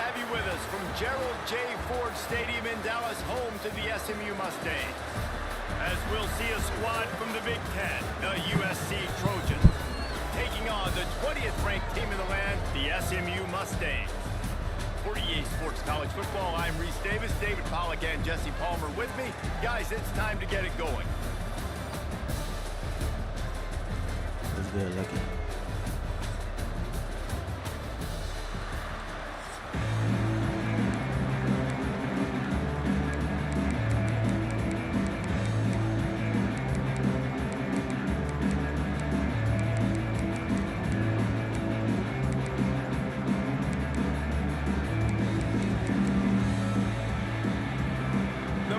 have you with us from Gerald J. Ford Stadium in Dallas, home to the SMU Mustangs. As we'll see a squad from the Big Ten, the USC Trojans, taking on the 20th ranked team in the land, the SMU Mustangs. For EA Sports College Football, I'm Reese Davis, David Pollack and Jesse Palmer with me. Guys, it's time to get it going. That's good, Lucky.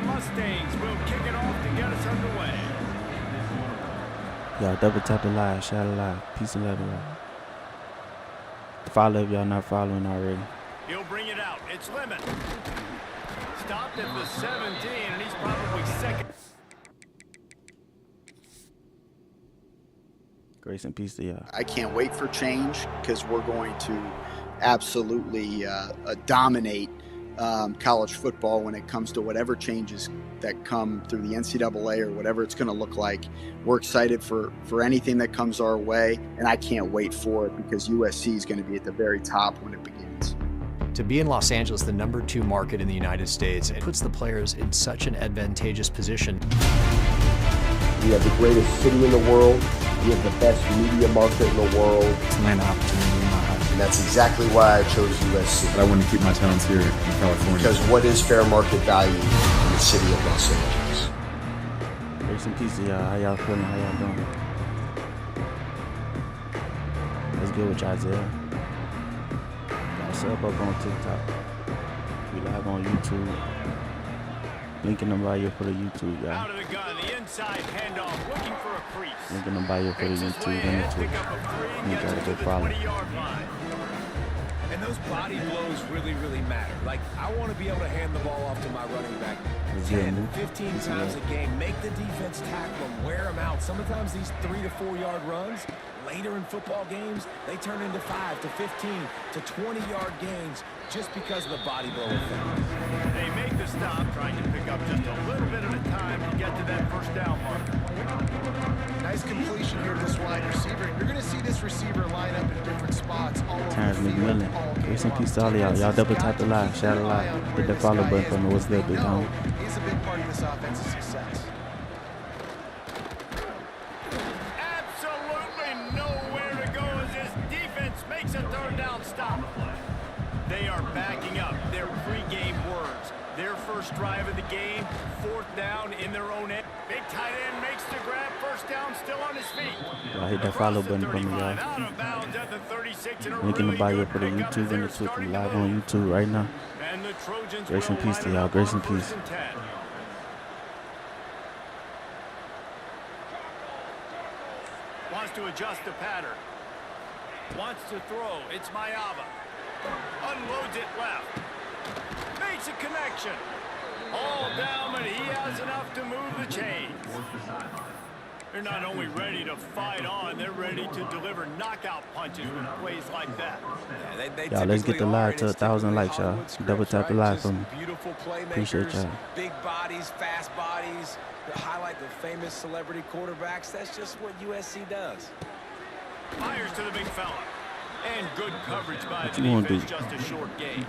Mustangs will kick it off to get us underway. Y'all double tap the live, shout it live, peace and love, y'all. Follow if y'all not following already. He'll bring it out. It's Lemon. Stopped at the 17, and he's probably second. Grace and peace to y'all. I can't wait for change because we're going to absolutely dominate college football when it comes to whatever changes that come through the NCAA or whatever it's going to look like. We're excited for anything that comes our way, and I can't wait for it because USC is going to be at the very top when it begins. To be in Los Angeles, the #2 market in the United States, it puts the players in such an advantageous position. We have the greatest city in the world. We have the best media market in the world. It's a land of opportunity in my house. And that's exactly why I chose USC. But I want to keep my talents here in California. Because what is fair market value in the city of Los Angeles? Grace and peace to y'all. How y'all feeling? How y'all doing? Let's get with Isaiah. Got sub up on TikTok. We live on YouTube. Linking them right here for the YouTube, y'all. Out of the gun, the inside handoff, looking for a crease. Linking them by here for the YouTube and the Twitch. You got a good problem. And those body blows really matter. Like, I want to be able to hand the ball off to my running back 10, 15 times a game. Make the defense tackle them, wear them out. Sometimes these 3 to 4 yard runs, later in football games, they turn into 5 to 15 to 20 yard gains just because of the body blow effect. They make the stop, trying to pick up just a little bit at a time to get to that first down marker. Nice completion here to this wide receiver. You're going to see this receiver line up in different spots all over Terrence the field. McMillan. Grace and peace to all of y'all. Y'all double tap the live, shout it live. Hit that follow button for me. What's good, big home? He's a big part of this offense's success. Absolutely nowhere to go as this defense makes a third down stop. They are backing up their pregame words. Their first drive of the game, 4th down in their own end. Big tight end makes the grab, first down, still on his feet. Y'all hit that follow button for me, y'all. Out of bounds at the 36 in a Linking the really bio good for the pickup YouTube as and the they're Twitch. We starting live to on move. YouTube right now. And the Trojans Grace and will peace to line it y'all. up Grace on and peace. 1st and 10. Wants to adjust the pattern. Wants to throw. It's Mayava. Unloads it left. Makes a connection. All down, but he has enough to move the chains. They're not only ready to fight on, they're ready to deliver knockout punches with plays like that. Y'all, let's get the live to 1,000 likes, y'all. Double tap the live for me. Beautiful Appreciate playmakers, y'all. big bodies, fast bodies, that highlight the famous celebrity quarterbacks. That's just what USC does. Fires to the big fella. And good coverage by What the you wanna defense, do? just a short gain.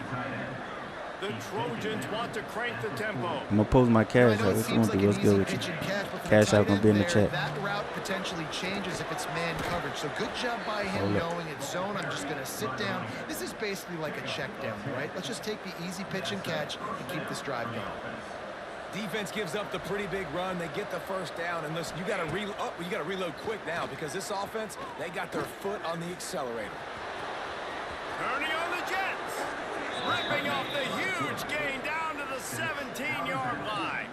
The Trojans want to crank the tempo. I'm gonna post my cash out. What you want to do? What's good with you? Cash out gonna be in the chat. That route potentially changes if it's man coverage. So good job by him knowing it's zone. I'm just going to sit down. This is basically like a check down, right? Let's just take the easy pitch and catch and keep this drive going. Defense gives up the pretty big run. They get the first down, and listen, you got to reload quick now because this offense, they got their foot on the accelerator. Turning on the Jets. Ripping off the huge gain down to the 17-yard line.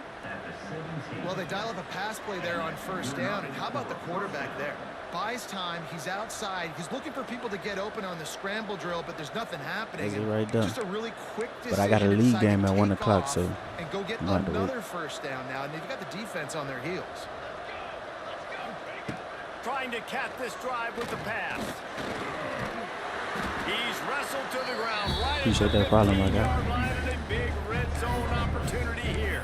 Well, they dial up a pass play there on first down, and how about the quarterback there? Buys time, he's outside, he's looking for people to get open on the scramble drill, but there's nothing happening. That's it right there. Just a really quick decision. But I got a league to game at 1 take o'clock, off so and go get I'm gonna have to wait. another first down now, and they've got the defense on their heels. Trying to cap this drive with the pass. He's wrestled to the ground right Appreciate that follow, my guy. A big red zone opportunity here.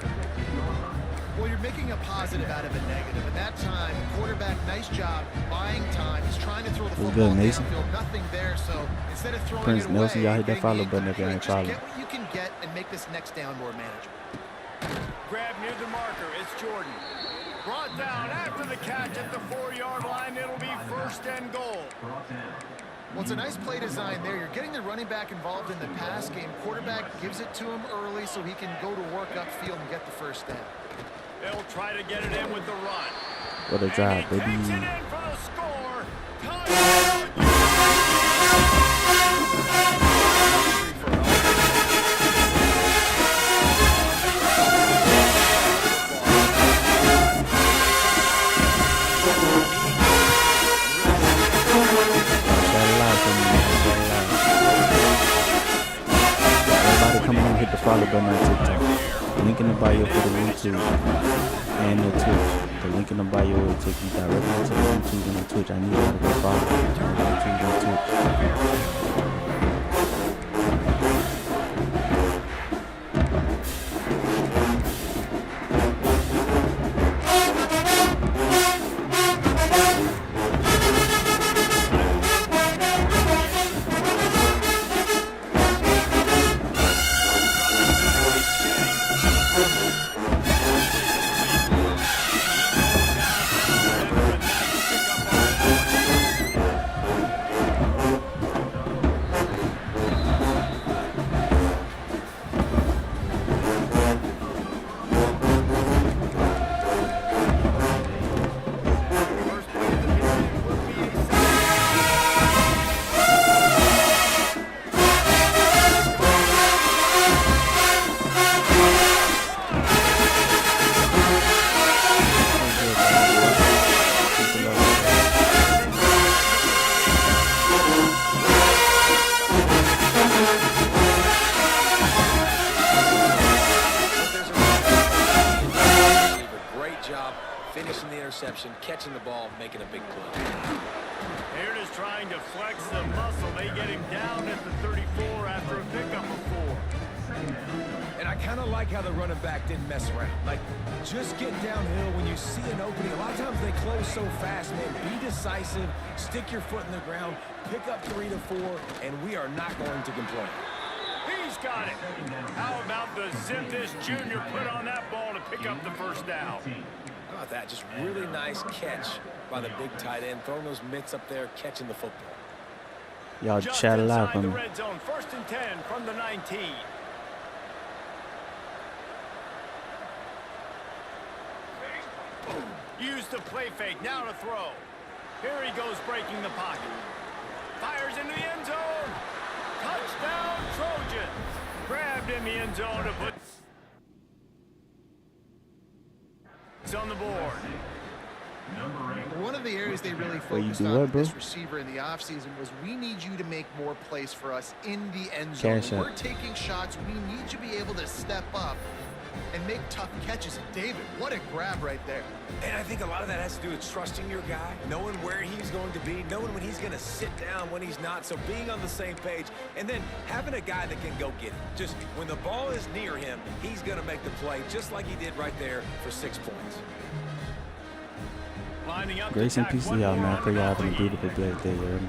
Well, you're making a positive out of a negative. At that time, quarterback, nice job buying time. He's trying to throw the football good, Mason. downfield. Nothing there, so instead of throwing Prince it away, Nelson, y'all hit that getting follow the button if y'all ain't incomplete, following. just get what you can get and make this next down more manageable. Grab near the marker. It's Jordan. Brought down after the catch at the 4-yard line. It'll be 1st and goal. Well, it's a nice play design there. You're getting the running back involved in the pass game. Quarterback gives it to him early so he can go to work upfield and get the 1st down. They'll try to get it in with the run. What a drive, baby. Takes it in for the score. Touchdown. Everybody come on, hit the follow button on TikTok. Link in the bio for the YouTube and the Twitch. The link in the bio will take you directly to the YouTube and the Twitch. I need y'all to go follow the YouTube and Twitch. Catching the ball, making a big play. Here it is trying to flex the muscle. They get him down at the 34 after a pickup of 4. And I kind of like how the running back didn't mess around. Like, just get downhill when you see an opening. A lot of times they close so fast, man. Be decisive, stick your foot in the ground, pick up 3 to 4, and we are not going to complain. He's got it. How about the zip this junior put on that ball to pick up the 1st down? How about that? Just really nice catch by the big tight end, throwing those mitts up there, catching the football. Y'all Just chat live inside on the me. red zone, 1st and 10 from the 19. Use the play fake, now to throw. Here he goes breaking the pocket. Fires into the end zone. Touchdown, Trojans. Grabbed in the end zone to put on the board. One of the areas they really Well, you focused do on what, with bro? this receiver in the offseason was we need you to make more plays for us in the end zone. Cash When out. we're taking shots, we need you to be able to step up and make tough catches. And David, what a grab right there. And I think a lot of that has to do with trusting your guy, knowing where he's going to be, knowing when he's going to sit down, when he's not. So being on the same page, and then having a guy that can go get it. Just when the ball is near him, he's going to make the play, just like he did right there for 6 points. Lining up Grace to and tack peace to one y'all, more man. I on pray the y'all having a penalty. beautiful black day, you heard me?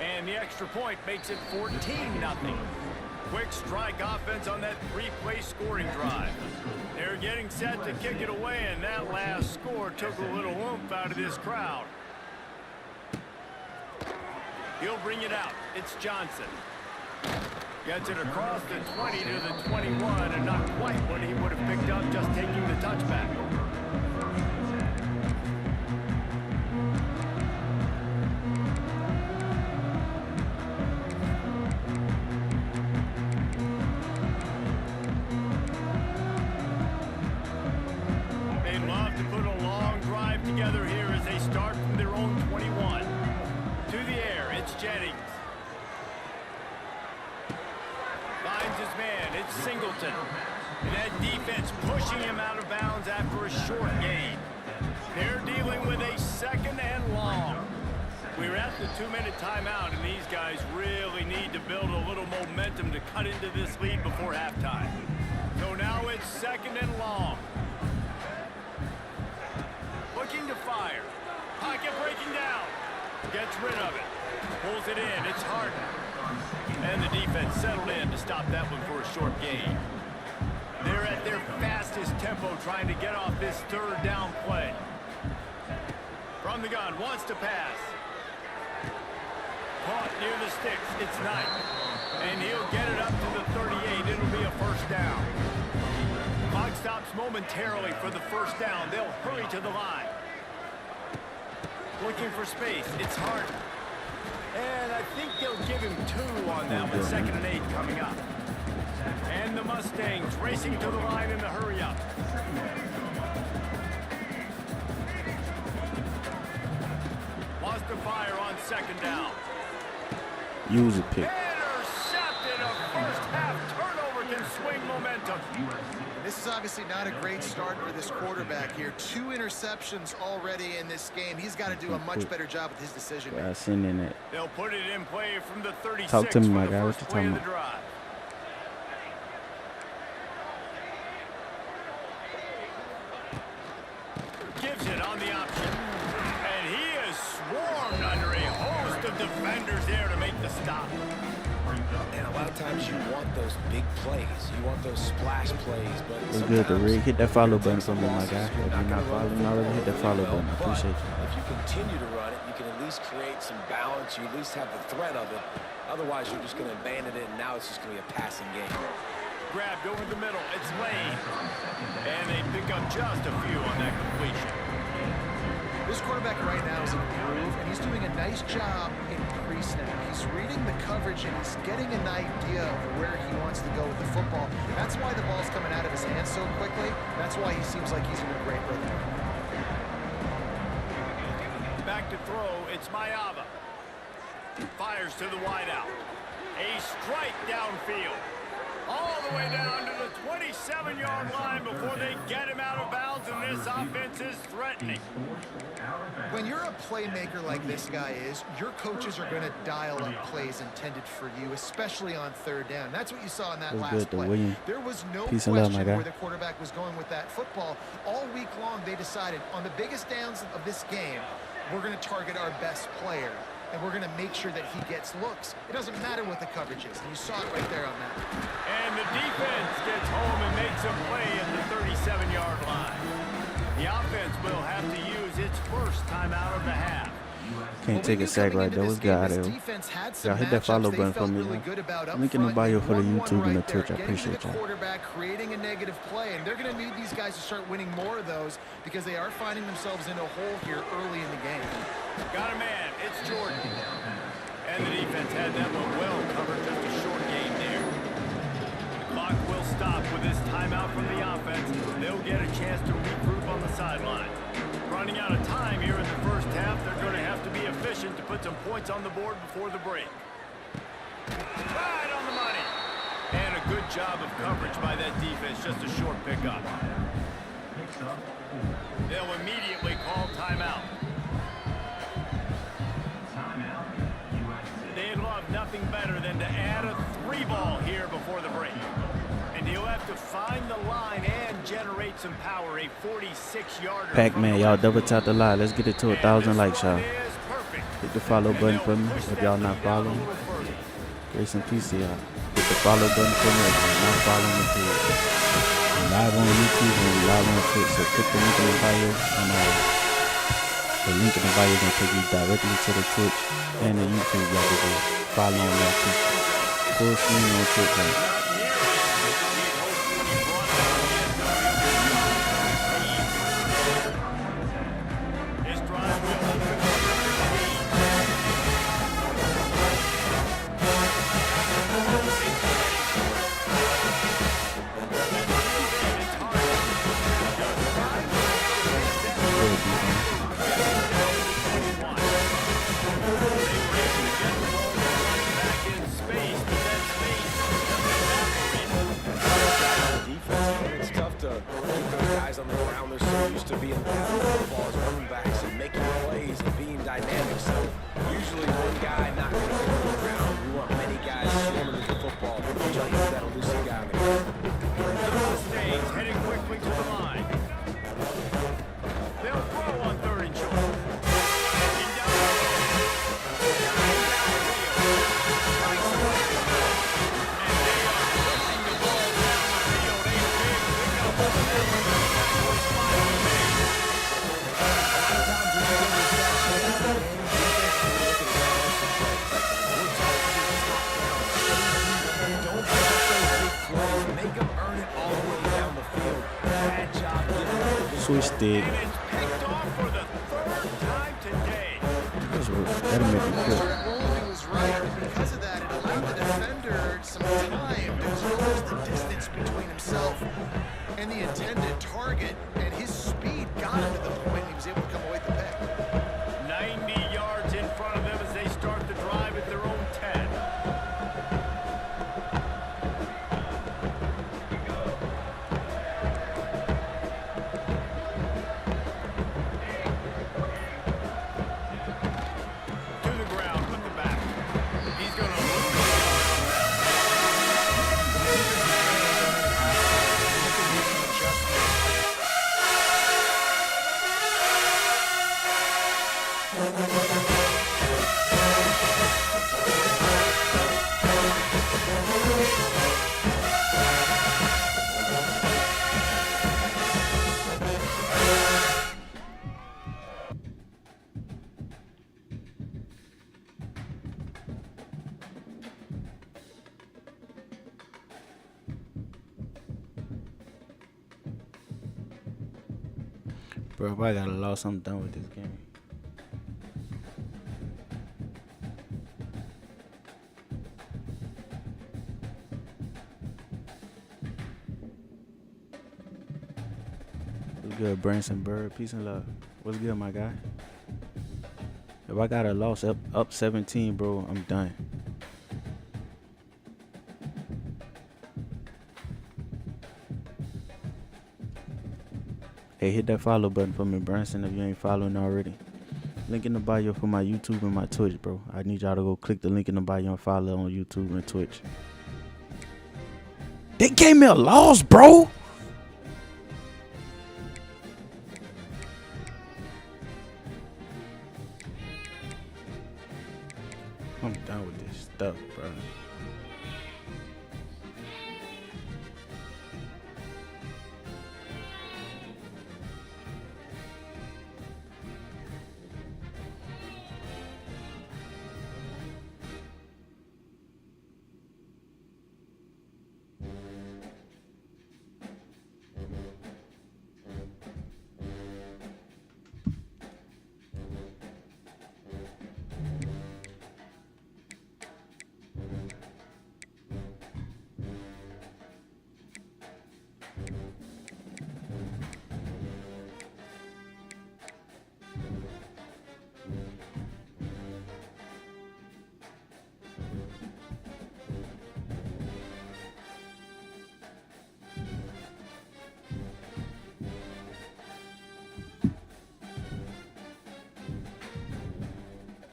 And the extra point makes it 14-0. Quick strike offense on that 3-play scoring drive. They're getting set to kick it away, and that last score took a little oomph out of this crowd. He'll bring it out. It's Johnson. Gets it across the 20 to the 21, and not quite what he would have picked up just taking the touchback. They'd love to put a long drive together here as they start from their own 21. To the air, it's Jennings. Finds his man, it's Singleton. And that defense pushing him out of bounds after a short gain. They're dealing with a 2nd and long. We're at the 2-minute timeout, and these guys really need to build a little momentum to cut into this lead before halftime. So now it's 2nd and long. Looking to fire. Pocket breaking down. Gets rid of it. Pulls it in. It's Harden. And the defense settled in to stop that one for a short gain. They're at their fastest tempo trying to get off this 3rd down play. From the gun, wants to pass. Caught near the sticks. It's Knight. And he'll get it up to the 38. It'll be a 1st down. Clock stops momentarily for the 1st down. They'll hurry to the line. Looking for space. It's Harden. And I think they'll give him 2 on that one. 2nd and 8 coming up. And the Mustangs racing to the line in the hurry-up. Lost the fire on 2nd down. Use a pick. Intercepted. A first-half turnover can swing momentum. This is obviously not a great start for this quarterback here. 2 interceptions already in this game. He's got to do a much better job with his decision. I seen in it. They'll put it in play from the 36. Talk to me, my for the guy. What first you play talking of the about? drive. Gives it on the option. And he is swarmed under a host of defenders there to make the stop. And a lot of times you want those big plays. You want those splash plays. But It's good to read. Hit that follow button for me, my sometimes guy. If you're you're not following already, hit that follow button. I appreciate you. If you continue to run it, you can at least create some balance. You at least have the threat of it. Otherwise, you're just going to abandon it, and now it's just going to be a passing game. Grabbed over the middle. It's Lane. And they pick up just a few on that completion. This quarterback right now is in a groove, and he's doing a nice job in pre-snap. He's reading the coverage, and he's getting an idea of where he wants to go with the football. That's why the ball's coming out of his hands so quickly. That's why he seems like he's in a great rhythm. Back to throw. It's Mayava. Fires to the wideout. A strike downfield. All the way down to the 27-yard line before they get him out of bounds, and this offense is threatening. When you're a playmaker like this guy is, your coaches are going to dial up plays intended for you, especially on 3rd down. That's what you saw in that That's last good to play. William. There was no Peace and love, question my guy. where the quarterback was going with that football. All week long, they decided on the biggest downs of this game, we're going to target our best player, and we're going to make sure that he gets looks. It doesn't matter what the coverage is, and you saw it right there on that. And the defense gets home and makes a play at the 37-yard line. The offense will have to use its first timeout of the half. Can't take a sack right there. What's got it? Y'all hit that follow button for me, man. Link in the bio for the YouTube and the Twitch. I appreciate y'all. Quarterback creating a negative play, and they're going to need these guys to start winning more of those because they are finding themselves in a hole here early in the game. Got a man. It's Jordan. And the defense had that one well covered. Just a short gain there. The clock will stop with this timeout from the offense. They'll get a chance to regroup on the sideline. Running out of time here in the first half. They're going to have to be efficient to put some points on the board before the break. Right on the money. And a good job of coverage by that defense. Just a short pickup. They'll immediately call timeout. They'd love nothing better than to add a 3-ball here before the break. And he'll have to find the line and generate some power. A 46-yarder. Pac-Man, y'all double tap the line. Let's get it to 1,000 likes, y'all. Hit the follow button for me if y'all not following. Grace and peace, y'all. Hit the follow button for me if you're not following the page. I'm live on YouTube and we're live on Twitch, so click the link in the bio, and the link in the bio is going to take you directly to the Twitch and the YouTube. Y'all can just follow on that too. Full screen on Twitch, y'all. On the ground, they're so used to being football as running backs and making plays and being dynamic. So you twisted. And it's picked off for the third time today. That'll make it quick. Rolling was right, and because of that, it allowed the defender some time to close the distance between himself and the intended target, and his speed got him to the point he was able to come away with the pick. 90 yards in front of them as they start the drive at their own 10. To the ground with the back. He's going to lose it. Bro, if I got a loss, I'm done with this game. What's good, Branson Bird? Peace and love. What's good, my guy? If I got a loss up 17, bro, I'm done. Hey, hit that follow button for me, Branson, if you ain't following already. Link in the bio for my YouTube and my Twitch, bro. I need y'all to go click the link in the bio and follow on YouTube and Twitch. They gave me a loss, bro. I'm done with this stuff, bro.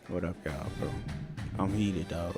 What up, y'all, bro? I'm heated, dog.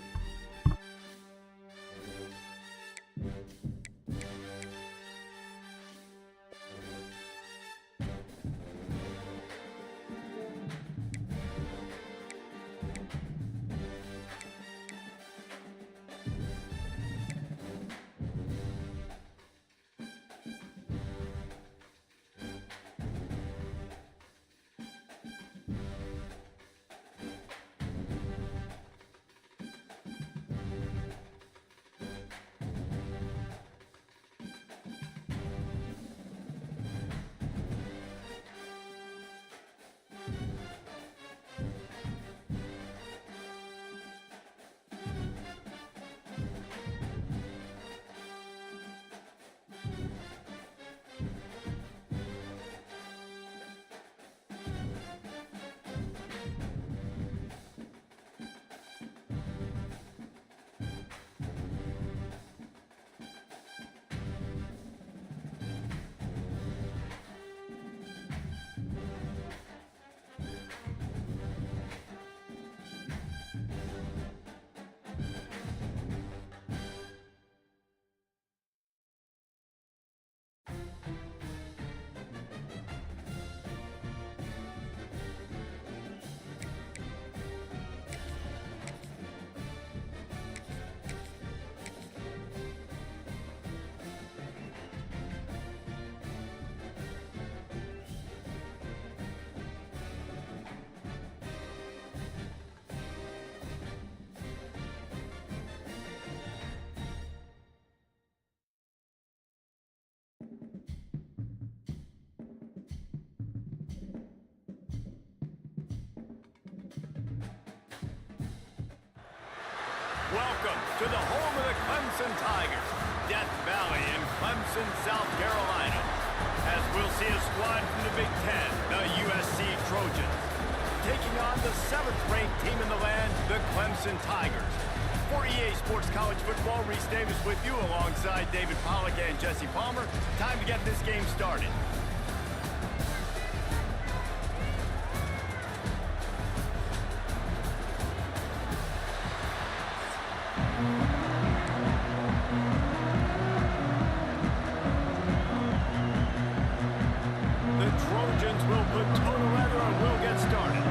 welcome to the home of the Clemson Tigers, Death Valley in Clemson, South Carolina. As we'll see a squad from the Big Ten, the USC Trojans, taking on the 7th-ranked team in the land, the Clemson Tigers. For EA Sports College Football, Reese Davis with you alongside David Pollack and Jesse Palmer. Time to get this game started. The Trojans will put total leather and we'll get started.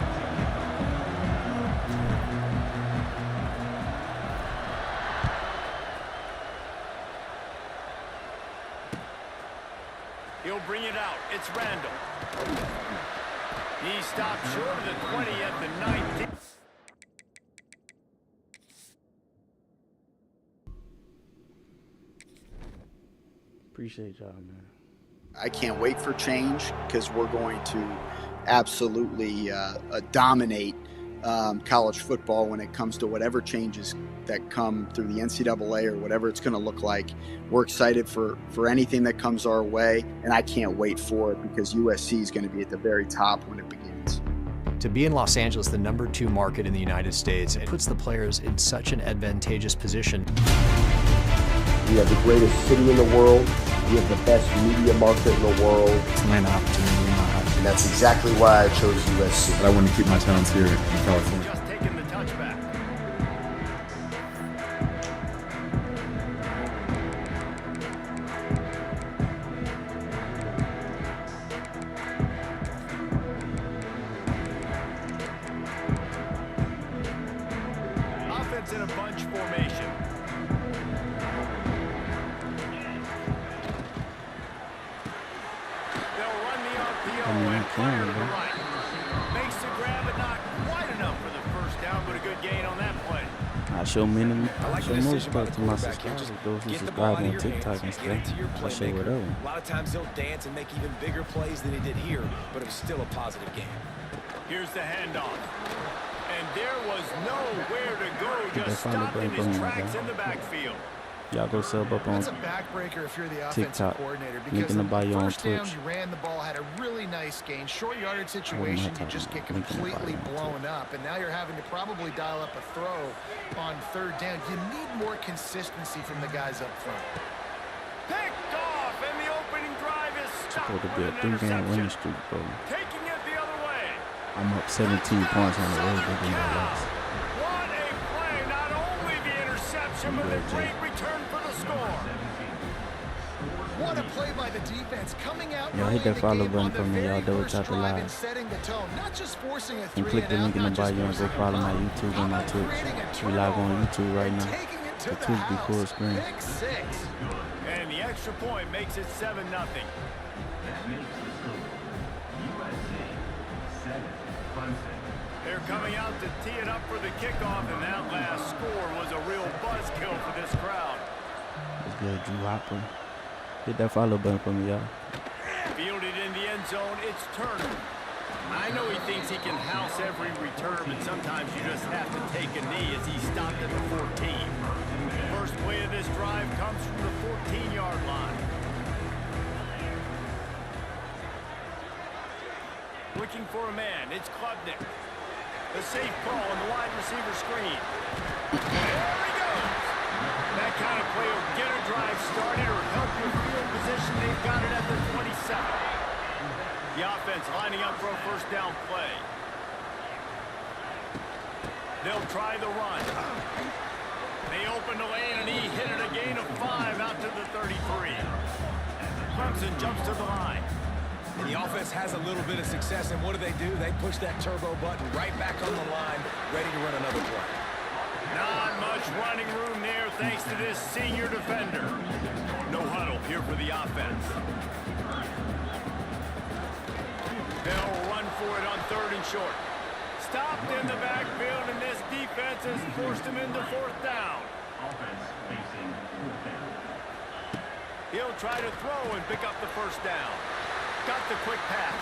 He'll bring it out. It's Randall. He stopped short of the 20 at the 19. Appreciate y'all, man. I can't wait for change because we're going to absolutely dominate college football when it comes to whatever changes that come through the NCAA or whatever it's going to look like. We're excited for anything that comes our way, and I can't wait for it because USC is going to be at the very top when it begins. To be in Los Angeles, the #2 market in the United States, it puts the players in such an advantageous position. We have the greatest city in the world. We have the best media market in the world. It's an opportunity. And that's exactly why I chose USC. But I want to keep my talents here in California. Just taking the touchback. Offense in a bunch formation. They'll run the RPO and fire to the right. Makes the grab, but not quite enough for the first down, but a good gain on that play. I show many, I like show the most decision by the stuff to my quarterback here. subscribers, Just those who get the ball subscribe in on your TikTok hands, and get it to stuff. your I show playmaker. whatever. A lot of times he'll dance and make even bigger plays than he did here, but it was still a positive game. Here's the handoff. And there was nowhere to go, They just finally stopped in bring his boom, tracks man. in the backfield. Y'all go sub up on That's a backbreaker if you're the offensive TikTok. coordinator. Link Because in the the bio on first down, Twitch. you ran the ball, had a really nice gain. Short yardage not situation, you talking just get about link in the bio completely on blown up. And now you're having to probably dial up a throw on 3rd down. You need more consistency from the guys up front. Picked off, and the opening drive is stopped supposed to be a with an 3-game winning interception. streak, bro. Taking it the other way. I'm up 17 points on the road. They're gonna last. What a play. Not only the interception, but a great return for the score. What a play by the defense, coming out Y'all early hit that in the follow game button on the for me. Y'all very double first tap the drive live. and setting the tone, not just forcing a And 3 click the and link in out, the not just bio and go forcing a follow my punt. YouTube How and my about Twitch. creating a We live on turnover YouTube right and now. taking it to The the Twitch be full house? screen. Pick 6. And the extra point makes it 7-0. They're coming out to tee it up for the kickoff, and that last score was a real buzzkill for this crowd. Let's go, Drew Hopper. Hit that follow button for me, y'all. Fielded in the end zone, it's Turner. I know he thinks he can house every return, but sometimes you just have to take a knee as he stopped at the 14. First play of this drive comes from the 14-yard line. Looking for a man, it's Klubnik. The safe ball on the wide receiver screen. There he goes. That kind of play will get a drive started or help your field position. They've got it at the 27. The offense lining up for a first down play. They'll try the run. They open the lane and he hit it a gain of 5 out to the 33. Clemson jumps to the line. And the offense has a little bit of success, and what do? They push that turbo button right back on the line, ready to run another play. Not much running room there thanks to this senior defender. No huddle here for the offense. They'll run for it on 3rd and short. Stopped in the backfield, and this defense has forced him into 4th down. He'll try to throw and pick up the first down. Got the quick pass.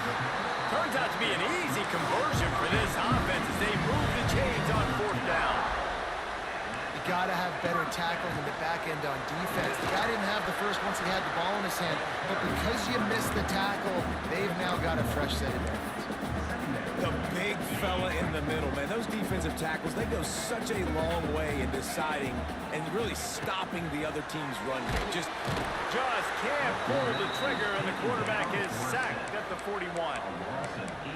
Turns out to be an easy conversion for this offense as they move the chains on 4th down. You got to have better tackling in the back end on defense. The guy didn't have the first once he had the ball in his hand, but because you missed the tackle, they've now got a fresh set of downs. The big fella in the middle, man. Those defensive tackles, they go such a long way in deciding and really stopping the other team's run game. Just can't pull the trigger, and the quarterback is sacked at the 41.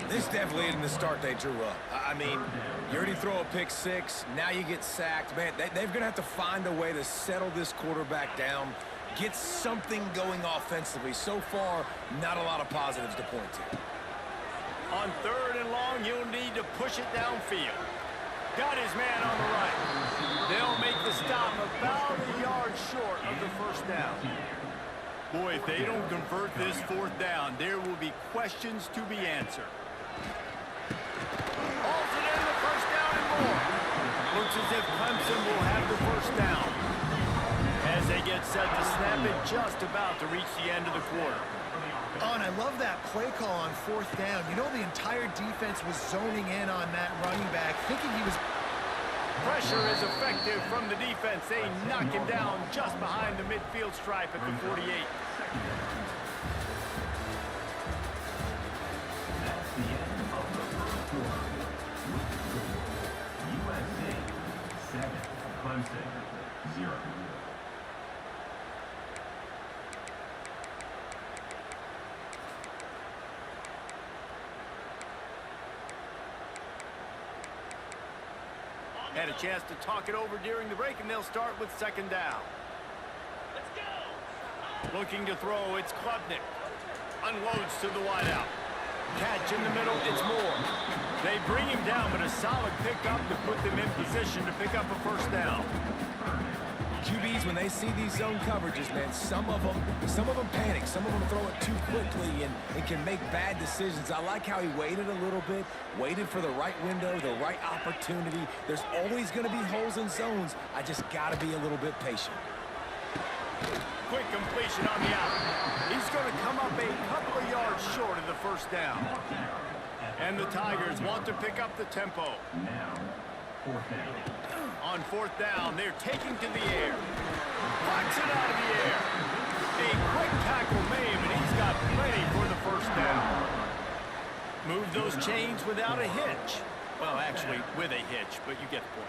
This definitely isn't the start they drew up. I mean, you already throw a pick six, now you get sacked. Man, they're going to have to find a way to settle this quarterback down, get something going offensively. So far, not a lot of positives to point to. On 3rd and long, he'll need to push it downfield. Got his man on the right. They'll make the stop about a yard short of the first down. Boy, if they don't convert this 4th down, there will be questions to be answered. Holds it in, the first down and more. Looks as if Clemson will have the first down. As they get set to snap it, just about to reach the end of the quarter. Oh, and I love that play call on 4th down. You know, the entire defense was zoning in on that running back, thinking he was... Pressure is effective from the defense. They knock him down just behind the midfield stripe at the 48. That's the end of the first quarter. USA 7, Clemson 0. Had a chance to talk it over during the break, and they'll start with 2nd down. Let's go. Looking to throw, it's Klubnik. Unloads to the wideout. Catch in the middle, it's Moore. They bring him down, but a solid pickup to put them in position to pick up a first down. QBs, when they see these zone coverages, man, some of them panic. Some of them throw it too quickly and can make bad decisions. I like how he waited a little bit, waited for the right window, the right opportunity. There's always going to be holes in zones. I just got to be a little bit patient. Quick completion on the out. He's going to come up a couple of yards short of the first down. And the Tigers want to pick up the tempo. Now, 4th down. On 4th down, they're taking to the air. Knocks it out of the air. A quick tackle made, but he's got plenty for the first down. Move those chains without a hitch. Well, actually, with a hitch, but you get the point.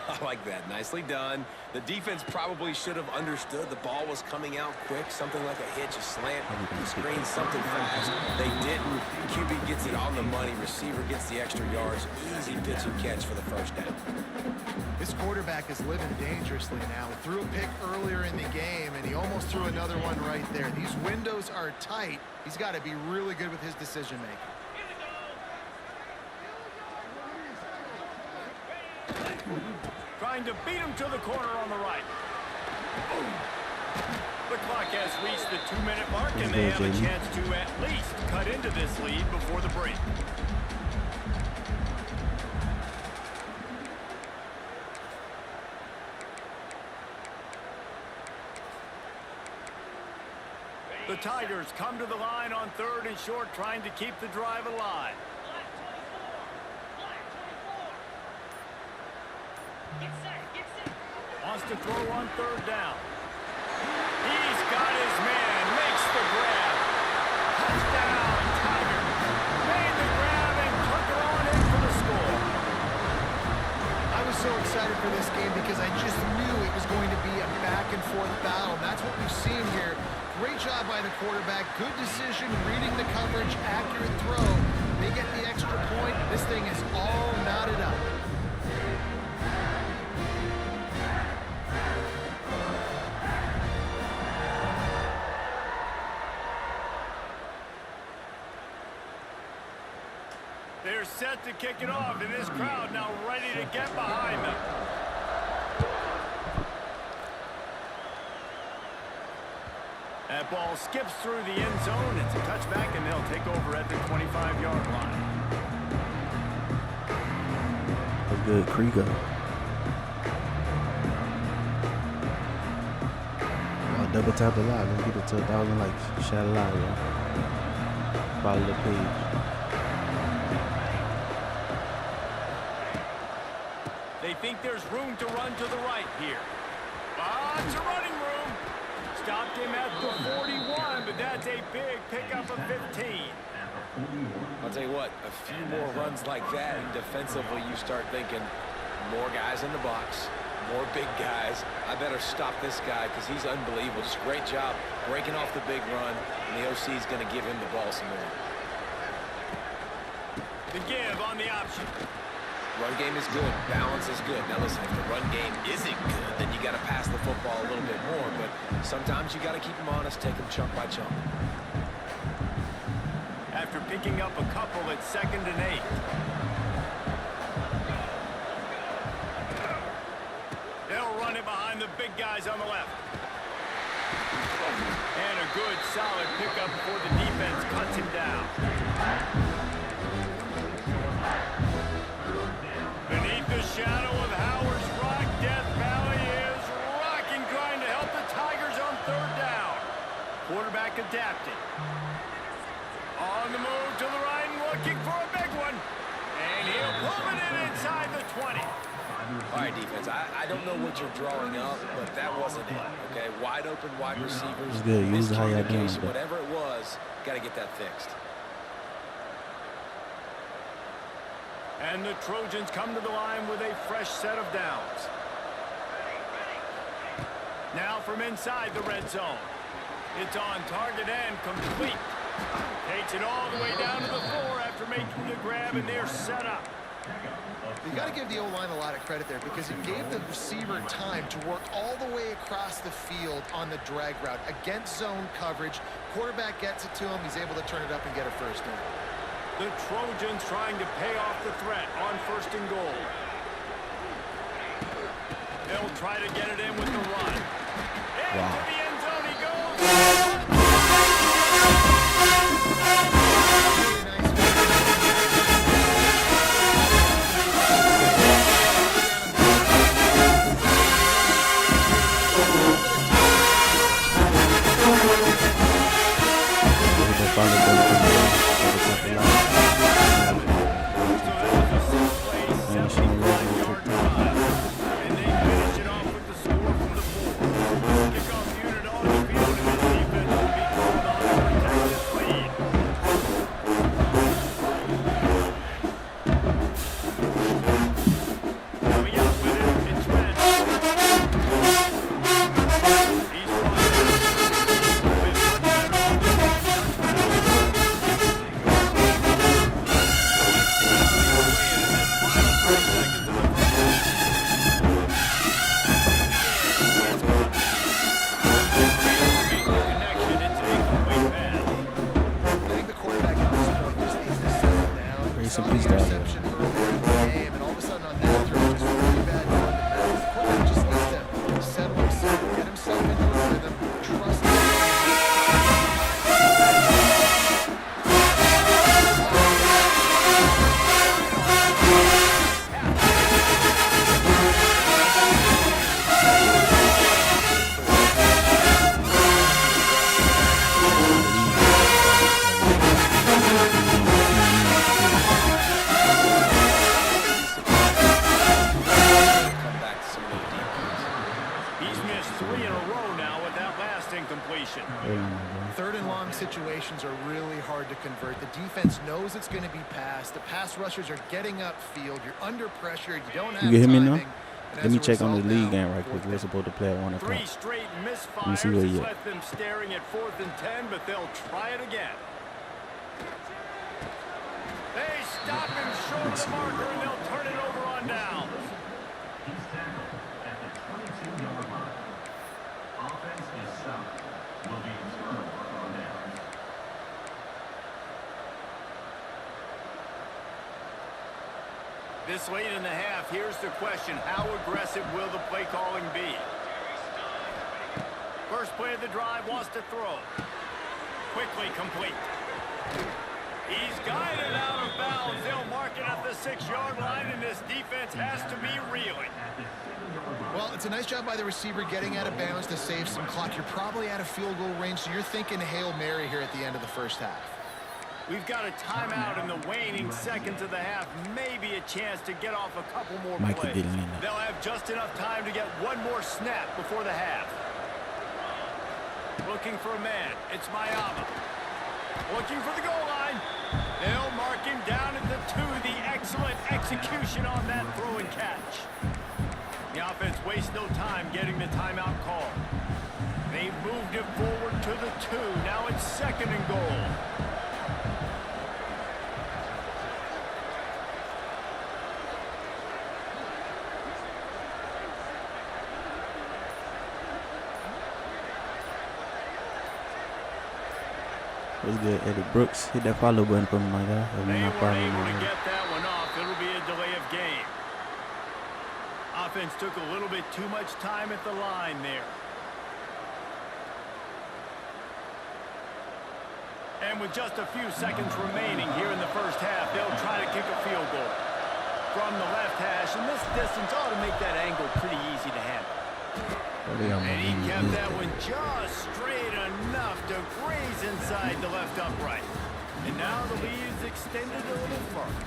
I like that. Nicely done. The defense probably should have understood the ball was coming out quick, something like a hitch, a slant, screen, something fast. They didn't. QB gets it on the money. Receiver gets the extra yards. Easy pitch and catch for the first down. This quarterback is living dangerously now. He threw a pick earlier in the game, and he almost threw another one right there. These windows are tight. He's got to be really good with his decision-making. Trying to beat him to the corner on the right. The clock has reached the 2-minute mark, and they have a chance to at least cut into this lead before the break. The Tigers come to the line on 3rd and short, trying to keep the drive alive. Wants to throw on 3rd down. He's got his man, makes the grab. Touchdown, Tigers. Made the grab and took it on in for the score. I was so excited for this game because I just knew it was going to be a back-and-forth battle. That's what we've seen here. Great job by the quarterback. Good decision, reading the coverage, accurate throw. They get the extra point. This thing is all knotted up. They're set to kick it off, and this crowd now ready to get behind them. That ball skips through the end zone. It's a touchback, and they'll take over at the 25-yard line. A good Krieger. Double tap a lot. Let's get it to 1,000 likes. Shout it out, y'all. Follow the page. They think there's room to run to the right here. Lots of running room. Stopped him at the 41, but that's a big pickup of 15. I'll tell you what, a few more runs like that, and defensively you start thinking, more guys in the box, more big guys. I better stop this guy because he's unbelievable. Just great job breaking off the big run, and the OC is going to give him the ball some more. The give on the option. Run game is good. Balance is good. Now listen, if the run game isn't good, then you got to pass the football a little bit more. But sometimes you got to keep them honest, take them chunk by chunk. After picking up a couple at 2nd and 8. They'll run it behind the big guys on the left. And a good, solid pickup before the defense cuts him down. Beneath the shadow of Howard's Rock, Death Valley is rocking, trying to help the Tigers on 3rd down. Quarterback adapting. On the move to the right and looking for a big one. And he'll plummet it inside the 20. All right, defense, I don't know what you're drawing up, but that wasn't it, okay? Wide open wide receivers, It's good. Use how y'all doing, miscommunication, but whatever it was, got to get that fixed. And the Trojans come to the line with a fresh set of downs. Now from inside the red zone. It's on target and complete. Takes it all the way down to the floor after making the grab, and they're set up. You got to give the O-line a lot of credit there because it gave the receiver time to work all the way across the field on the drag route against zone coverage. Quarterback gets it to him. He's able to turn it up and get a first down. The Trojans trying to pay off the threat on 1st and goal. They'll try to get it in with the run. Into the end zone he goes. It's going to be passed. The pass rushers are getting upfield. You're under pressure. You don't have you can hear me now? timing. Let me check on the league game right quick. We're supposed to play at 1 o'clock. 3 straight misfires Let me see where you at. left them staring at 4th and 10, but they'll try it again. They stop him short of the marker, and they'll turn it over on down. He's tackled at the 22-yard line. Offense is stopped. Will be a turnover on downs. This late in the half, here's the question. How aggressive will the play calling be? First play of the drive, wants to throw. Quickly complete. He's guided out of bounds. They'll mark it at the 6-yard line, and this defense has to be reeling. Well, it's a nice job by the receiver getting out of bounds to save some clock. You're probably out of field goal range, so you're thinking Hail Mary here at the end of the first half. We've got a timeout in the waning seconds of the half. Maybe a chance to get off a couple more plays. They'll have just enough time to get one more snap before the half. Looking for a man. It's Mayama. Looking for the goal line. They'll mark him down at the 2. The excellent execution on that throw and catch. The offense wastes no time getting the timeout call. They've moved it forward to the 2. Now it's 2nd and goal. What's good, Eddie Brooks? Hit that follow button for me, my guy. They weren't able to get that one off. It'll be a delay of game. Offense took a little bit too much time at the line there. And with just a few seconds remaining here in the first half, they'll try to kick a field goal from the left hash. And this distance ought to make that angle pretty easy to handle. And he kept that one just straight enough to graze inside the left upright. And now the lead is extended a little further.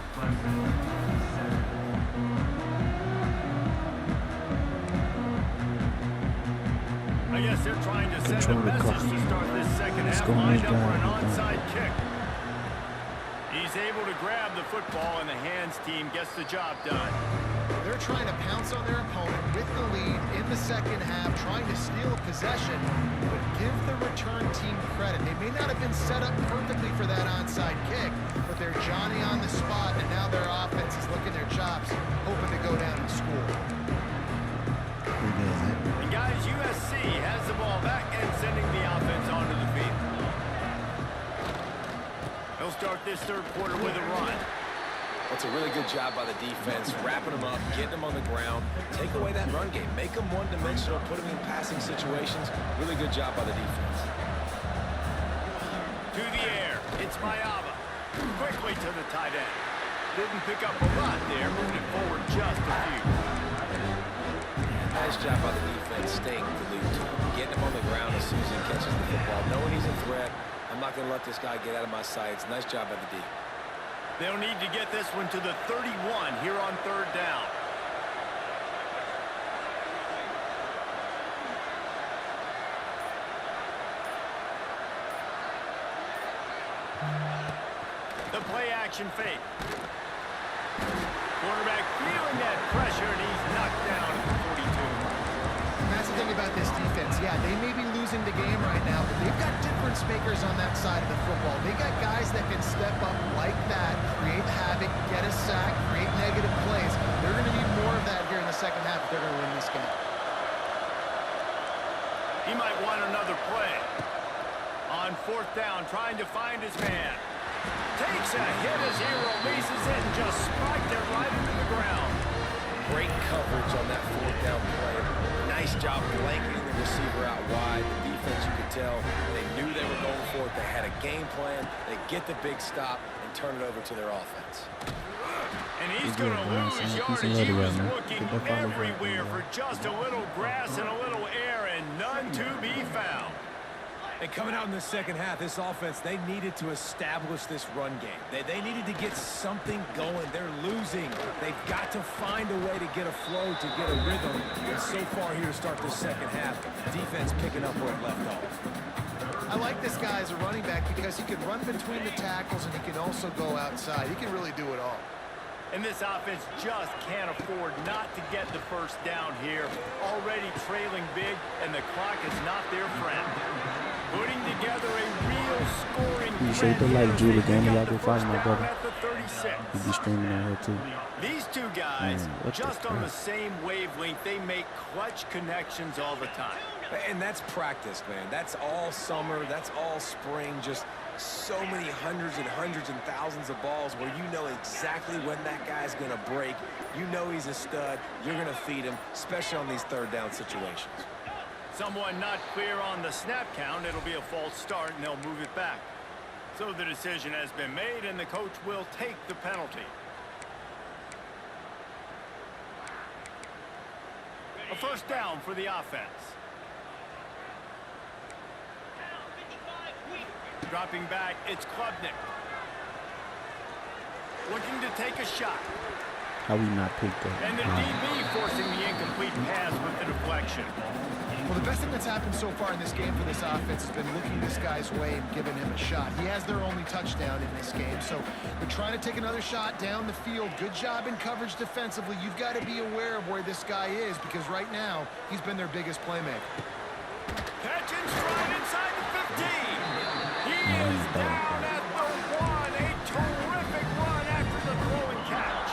I guess they're trying to send a message to start this second half, lined up for an onside kick. He's able to grab the football, and the hands team gets the job done. They're trying to pounce on their opponent with the lead in the second half, trying to steal possession, but give the return team credit. They may not have been set up perfectly for that onside kick, but they're Johnny on the spot, and now their offense is licking their chops, hoping to go down and score. And guys, USC has the ball back and sending the offense onto the field. They'll start this third quarter with a run. That's a really good job by the defense, wrapping them up, getting them on the ground, take away that run game, make them one-dimensional, put them in passing situations. Really good job by the defense. To the air, it's Mayama. Quickly to the tight end. Didn't pick up a lot there, moving it forward just a few. Nice job by the defense, staying glued to him, getting him on the ground as soon as he catches the football, knowing he's a threat. I'm not going to let this guy get out of my sights. Nice job by the D. They'll need to get this one to the 31 here on 3rd down. The play action fake. Quarterback feeling that pressure, and he's knocked down at the 42. And that's the thing about this defense. Yeah, they may be losing the game right now, but they've got difference makers on that side of the football. They got guys that can step up like that, create havoc, get a sack, create negative plays. They're going to need more of that here in the second half if they're going to win this game. He might want another play. On 4th down, trying to find his man. Takes a hit as he releases it and just spiked it right into the ground. Great coverage on that 4th down play. Nice job blanketing the receiver out wide. The defense, you could tell, they knew they were going for it. They had a game plan. They get the big stop and turn it over to their offense. And he's going to lose yardage. He was looking everywhere for just a little grass and a little air, and none to be found. And coming out in the second half, this offense, they needed to establish this run game. They needed to get something going. They're losing. They've got to find a way to get a flow, to get a rhythm. And so far here to start the second half, defense picking up where it left off. I like this guy as a running back because he can run between the tackles and he can also go outside. He can really do it all. And this offense just can't afford not to get the first down here. Already trailing big, and the clock is not their friend. Putting together a real scoring you say the like Julie game, y'all go follow my brother. at the 36. He be streaming out here too. These two guys, Man, just on the same wavelength, they make clutch connections all the time. And that's practice, man. That's all summer. That's all spring. Just so many hundreds and thousands of balls where you know exactly when that guy's going to break. You know he's a stud. You're going to feed him, especially on these 3rd down situations. Someone not clear on the snap count. It'll be a false start, and they'll move it back. So the decision has been made, and the coach will take the penalty. A first down for the offense. Dropping back, it's Klubnik. Looking to take a shot. How we not picked that? And the DB forcing the incomplete pass with the deflection. Well, the best thing that's happened so far in this game for this offense has been looking this guy's way and giving him a shot. He has their only touchdown in this game, so they're trying to take another shot down the field. Good job in coverage defensively. You've got to be aware of where this guy is because right now he's been their biggest playmaker. Catch and stride inside the 15. He is down at the 1. A terrific run after the throw and catch.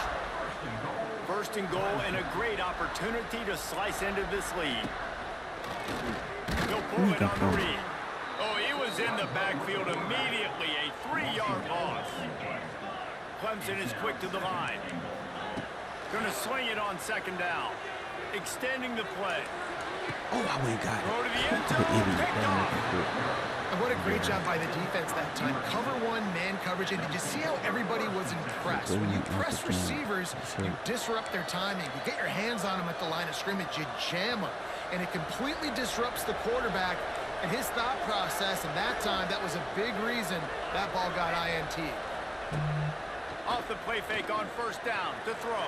First and goal and a great opportunity to slice into this lead. He'll pull it on the read. Oh, he was in the backfield immediately. A 3-yard loss. Clemson is quick to the line. Gonna swing it on second down. Extending the play. Oh, I went and got it. Throw to the end zone. Picked off. And what a great job by the defense that time. Cover one, man coverage. And did you see how everybody was impressed? When you press receivers, you disrupt their timing. You get your hands on them at the line of scrimmage. You jam them. And it completely disrupts the quarterback and his thought process. And that time, that was a big reason that ball got INT. Off the play fake on first down to throw.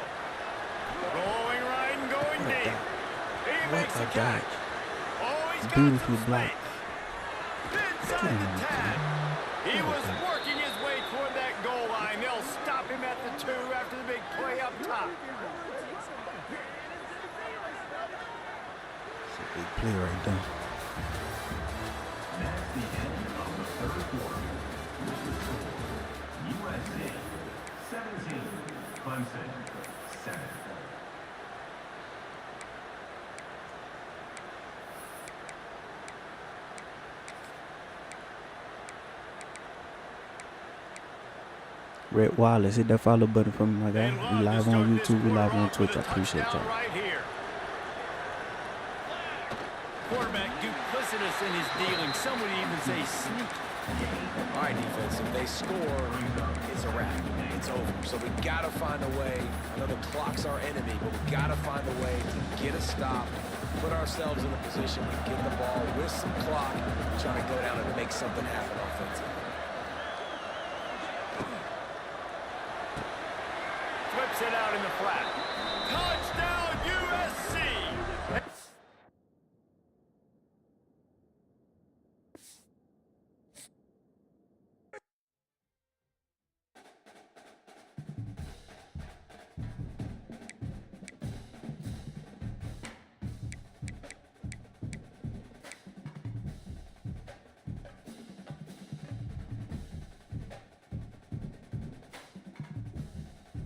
Rolling right and going deep. He makes a catch. Oh, he's got Beautiful some block. space. Inside the 10. He was working his way toward that goal line. They'll stop him at the 2 after the big play up top. It's a big play right there. That's the end of the third quarter. USA 17, Clemson 7. Red Wallace, hit that follow button for me, my guy. We live on YouTube, we live on Twitch. I appreciate y'all. Right here. Quarterback duplicitous in his dealing. Some would even say sneaky. All right, defense, if they score, it's a wrap. It's over. So we got to find a way. I know the clock's our enemy, but we got to find a way to get a stop, put ourselves in a position to get the ball with some clock, trying to go down and make something happen offensively. Flips it out in the flat. Touchdown, USC!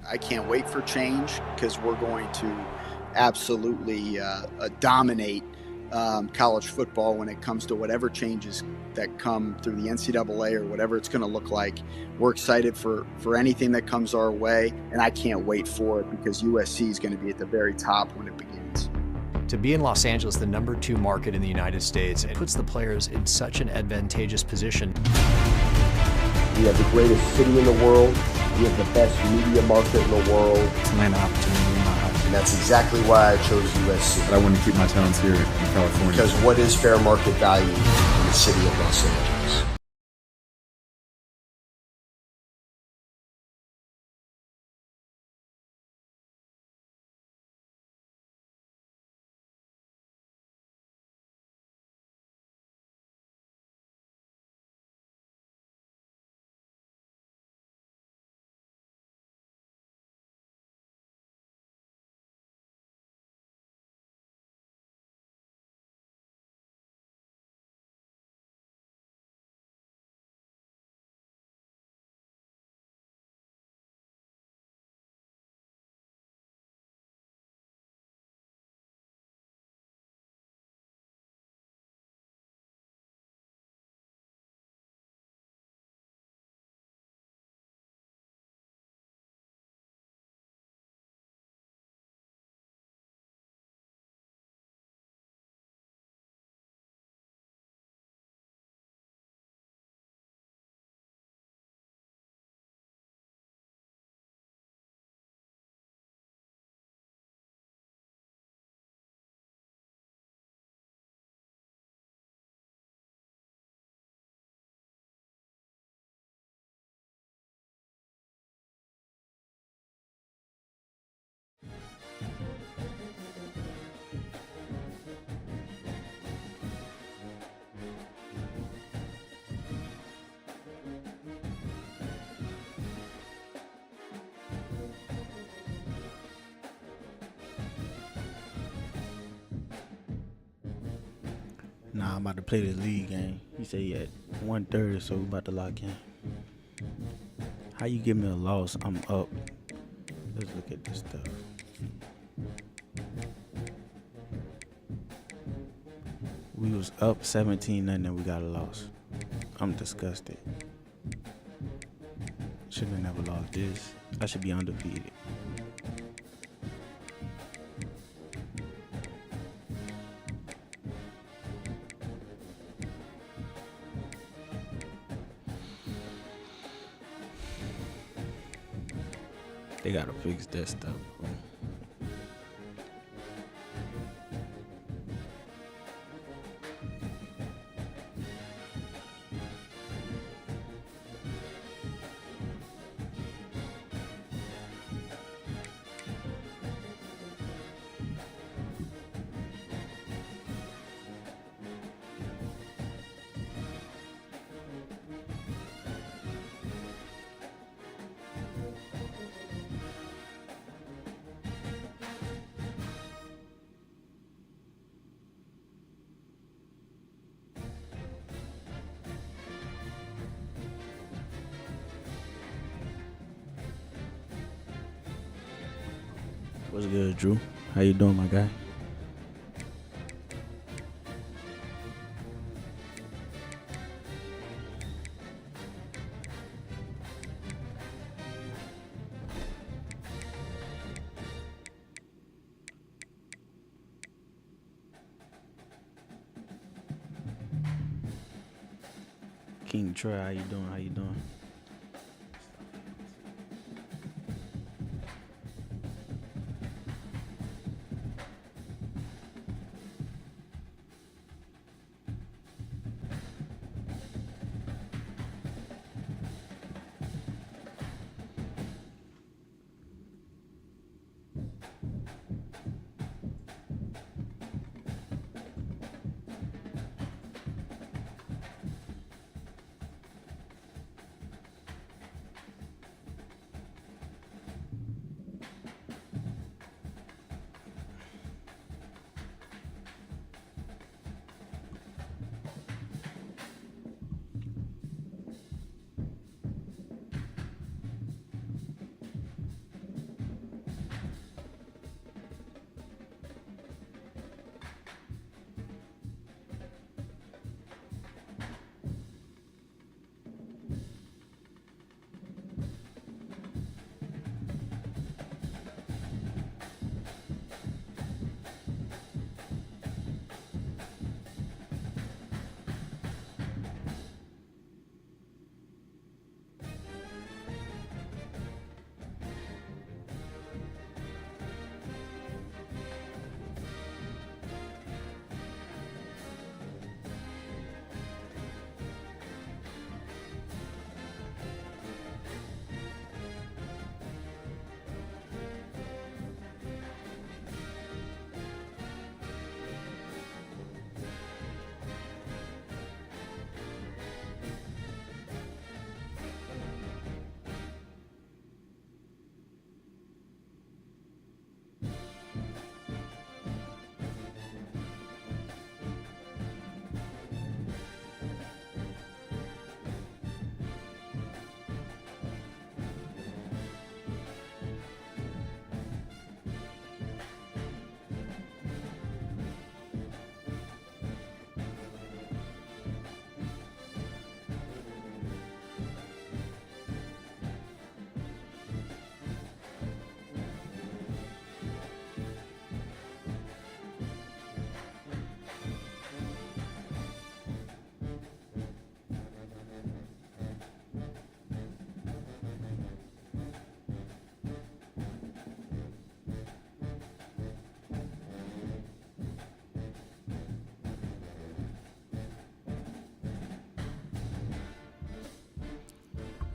I can't wait for change because we're going to absolutely dominate college football when it comes to whatever changes that come through the NCAA or whatever it's going to look like. We're excited for anything that comes our way, and I can't wait for it because USC is going to be at the very top when it begins. To be in Los Angeles, the #2 market in the United States, it puts the players in such an advantageous position. We have the greatest city in the world. We have the best media market in the world. It's an opportunity in my house. And that's exactly why I chose USC. But I want to keep my talents here in California. Because what is fair market value in the city of Los Angeles? Nah, I'm about to play this league game. He said he at 1:30, so we about to lock in. How you give me a loss? I'm up. Let's look at this stuff. We was up 17-0 and we got a loss. I'm disgusted. Should have never lost this. I should be undefeated. They gotta fix that stuff, bro. What's good, Drew? How you doing, my guy? King Troy, how you doing? How you doing?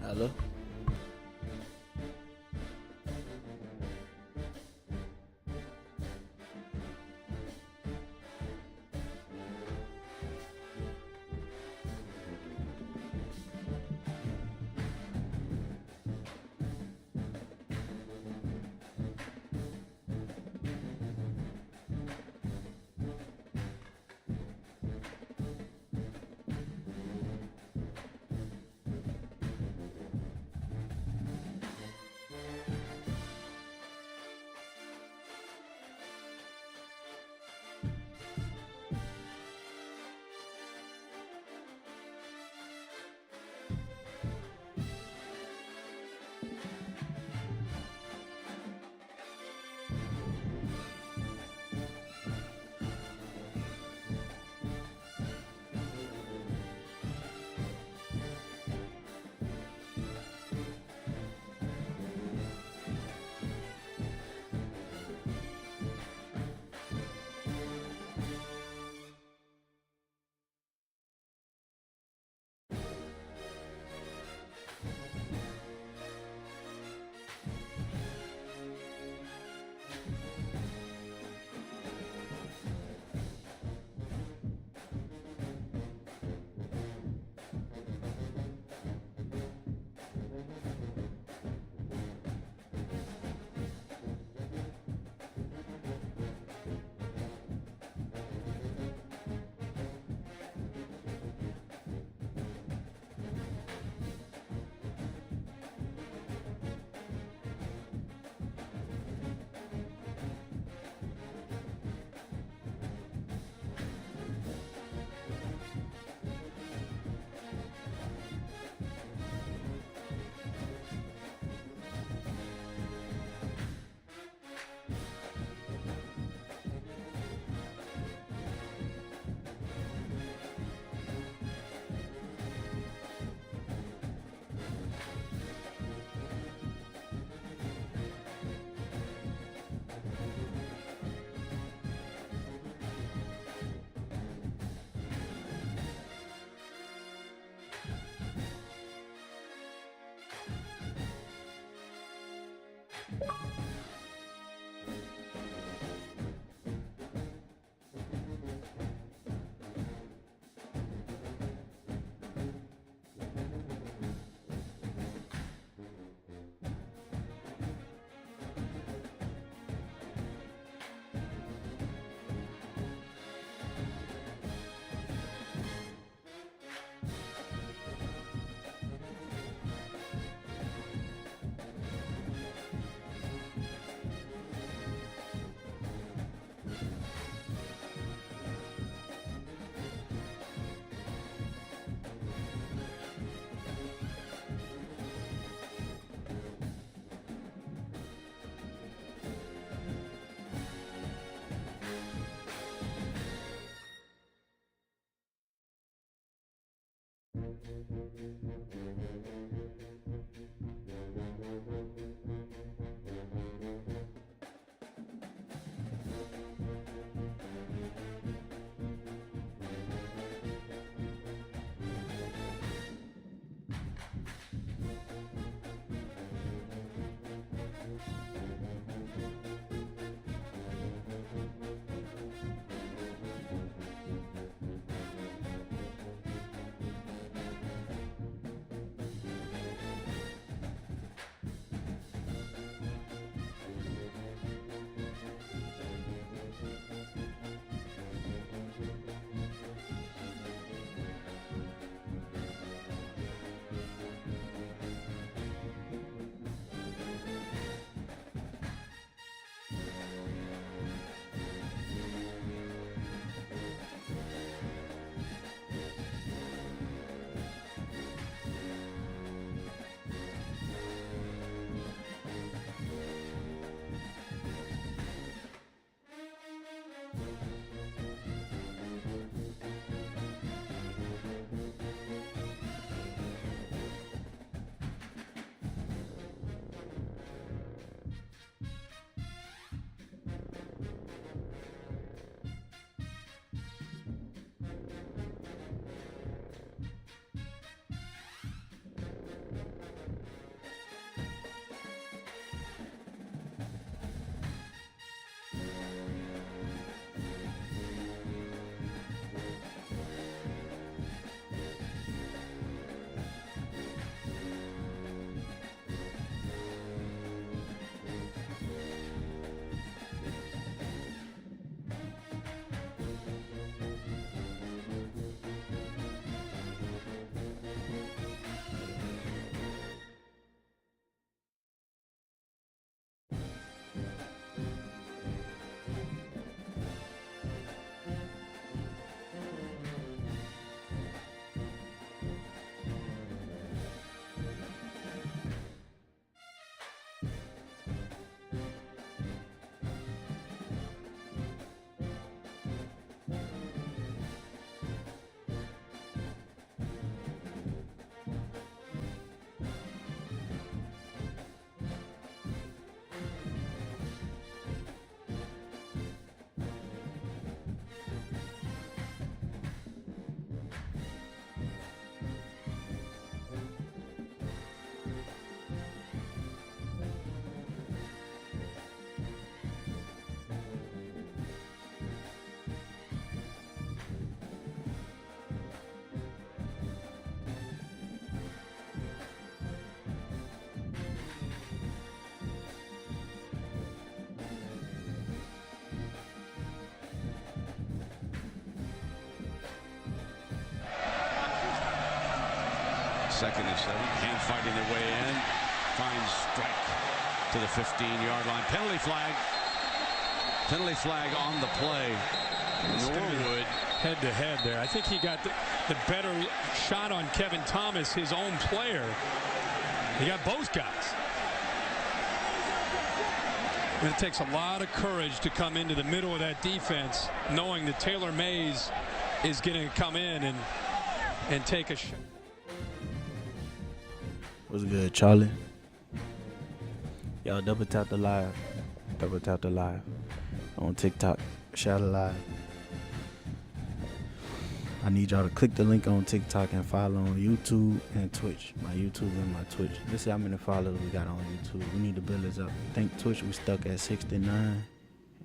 Hello? 2nd and 7. Hand fighting their way in. Finds strike to the 15-yard line. Penalty flag. Penalty flag on the play. Norwood head-to-head there. I think he got the better shot on Kevin Thomas, his own player. He got both guys. And it takes a lot of courage to come into the middle of that defense, knowing that Taylor Mays is going to come in and take a shot. What's good, Charlie? Y'all double tap the live. Double tap the live on TikTok. Shout out live. I need y'all to click the link on TikTok and follow on YouTube and Twitch. My YouTube and my Twitch. Let's see how many followers we got on YouTube. We need to build this up. I think Twitch we stuck at 69,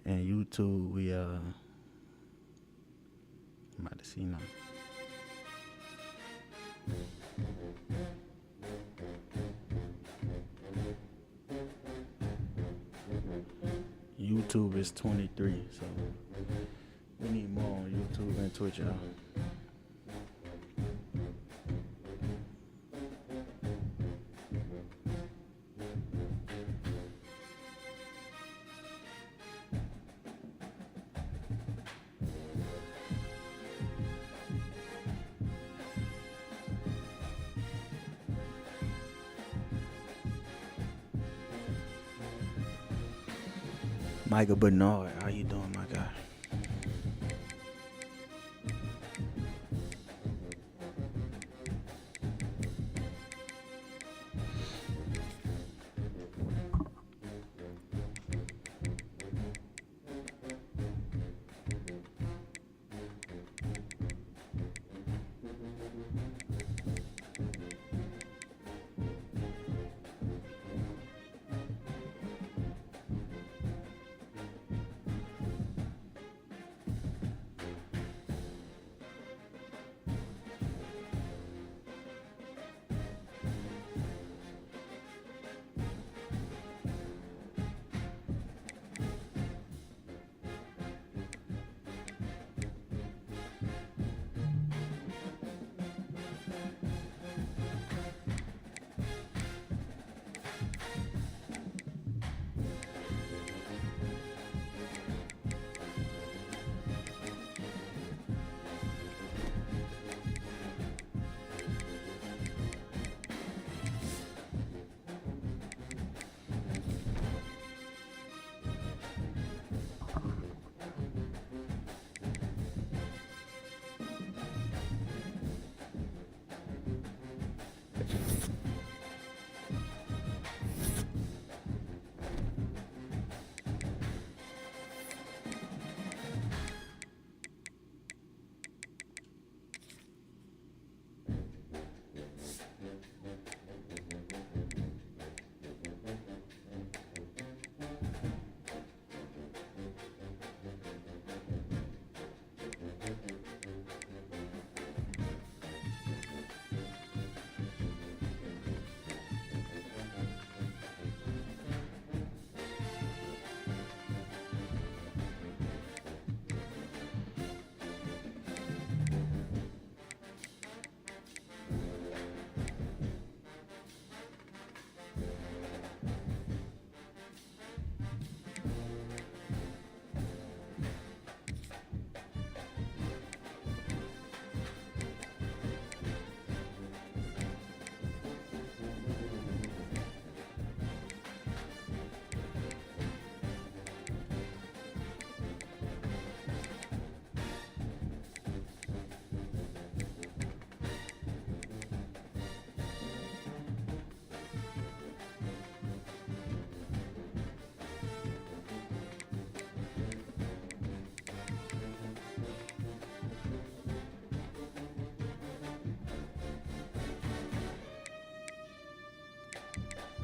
and YouTube we I'm about to see now. YouTube is 23, so we need more on YouTube and Twitch, y'all. Michael Bernard, how you doing, my guy?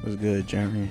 What's good, Jeremy?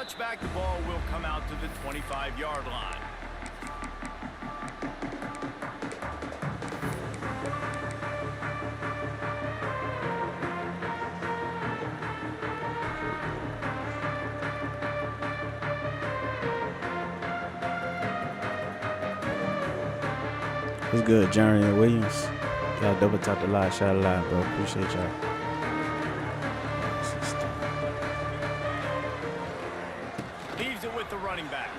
touchback, the ball will come out to the 25-yard line. What's good, Jerry and Williams? Y'all double tapped a lot, shot a lot, bro. Appreciate y'all. Leaves it with the running back.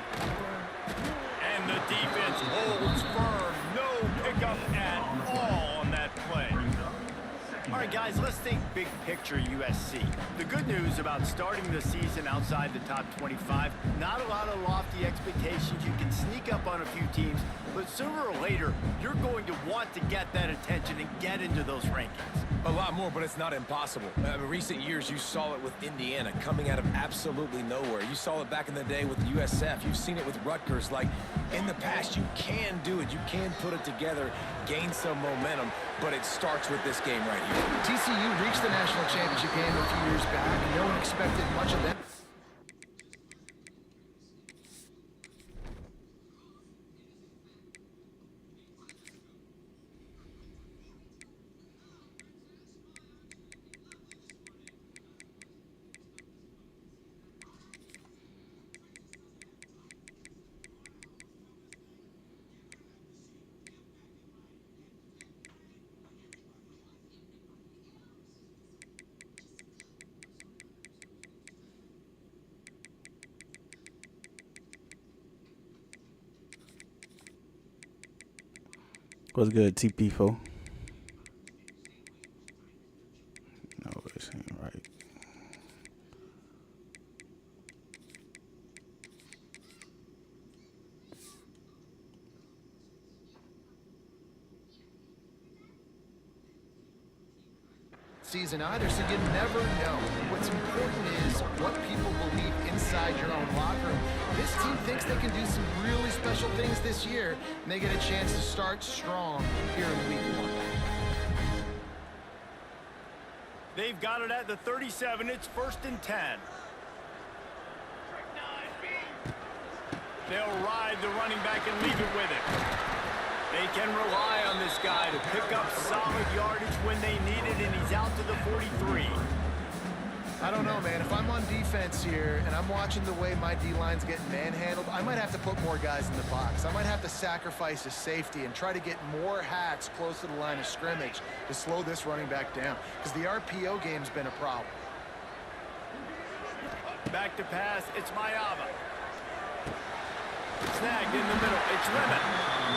And the defense holds firm. No pickup at all on that play. All right, guys, let's think big picture USC. The good news about starting the season outside the top 25, not a lot of lofty expectations. You can sneak up on a few teams, but sooner or later, you're going to want to get that attention and get into those rankings. A lot more, but it's not impossible. In recent years, you saw it with Indiana coming out of absolutely nowhere. You saw it back in the day with USF. You've seen it with Rutgers. Like, in the past, you can do it. You can put it together, gain some momentum, but it starts with this game right here. TCU reached the national championship game a few years back, and no one expected much of that. What's good, TP4? No, this ain't right. Season either, so you never know. What's important is what people believe inside your own locker room. This team thinks they can do some really special things this year, and they get a chance to start strong here in week 1. They've got it at the 37. It's 1st and 10. They'll ride the running back and leave it with it. They can rely on this guy to pick up solid yardage when they need it, and he's out to the 43. I don't know, man. If I'm on defense here and I'm watching the way my D-line's getting manhandled, I might have to put more guys in the box. I might have to sacrifice a safety and try to get more hats close to the line of scrimmage to slow this running back down, because the RPO game's been a problem. Back to pass. It's Mayava. Snagged in the middle. It's Lemon.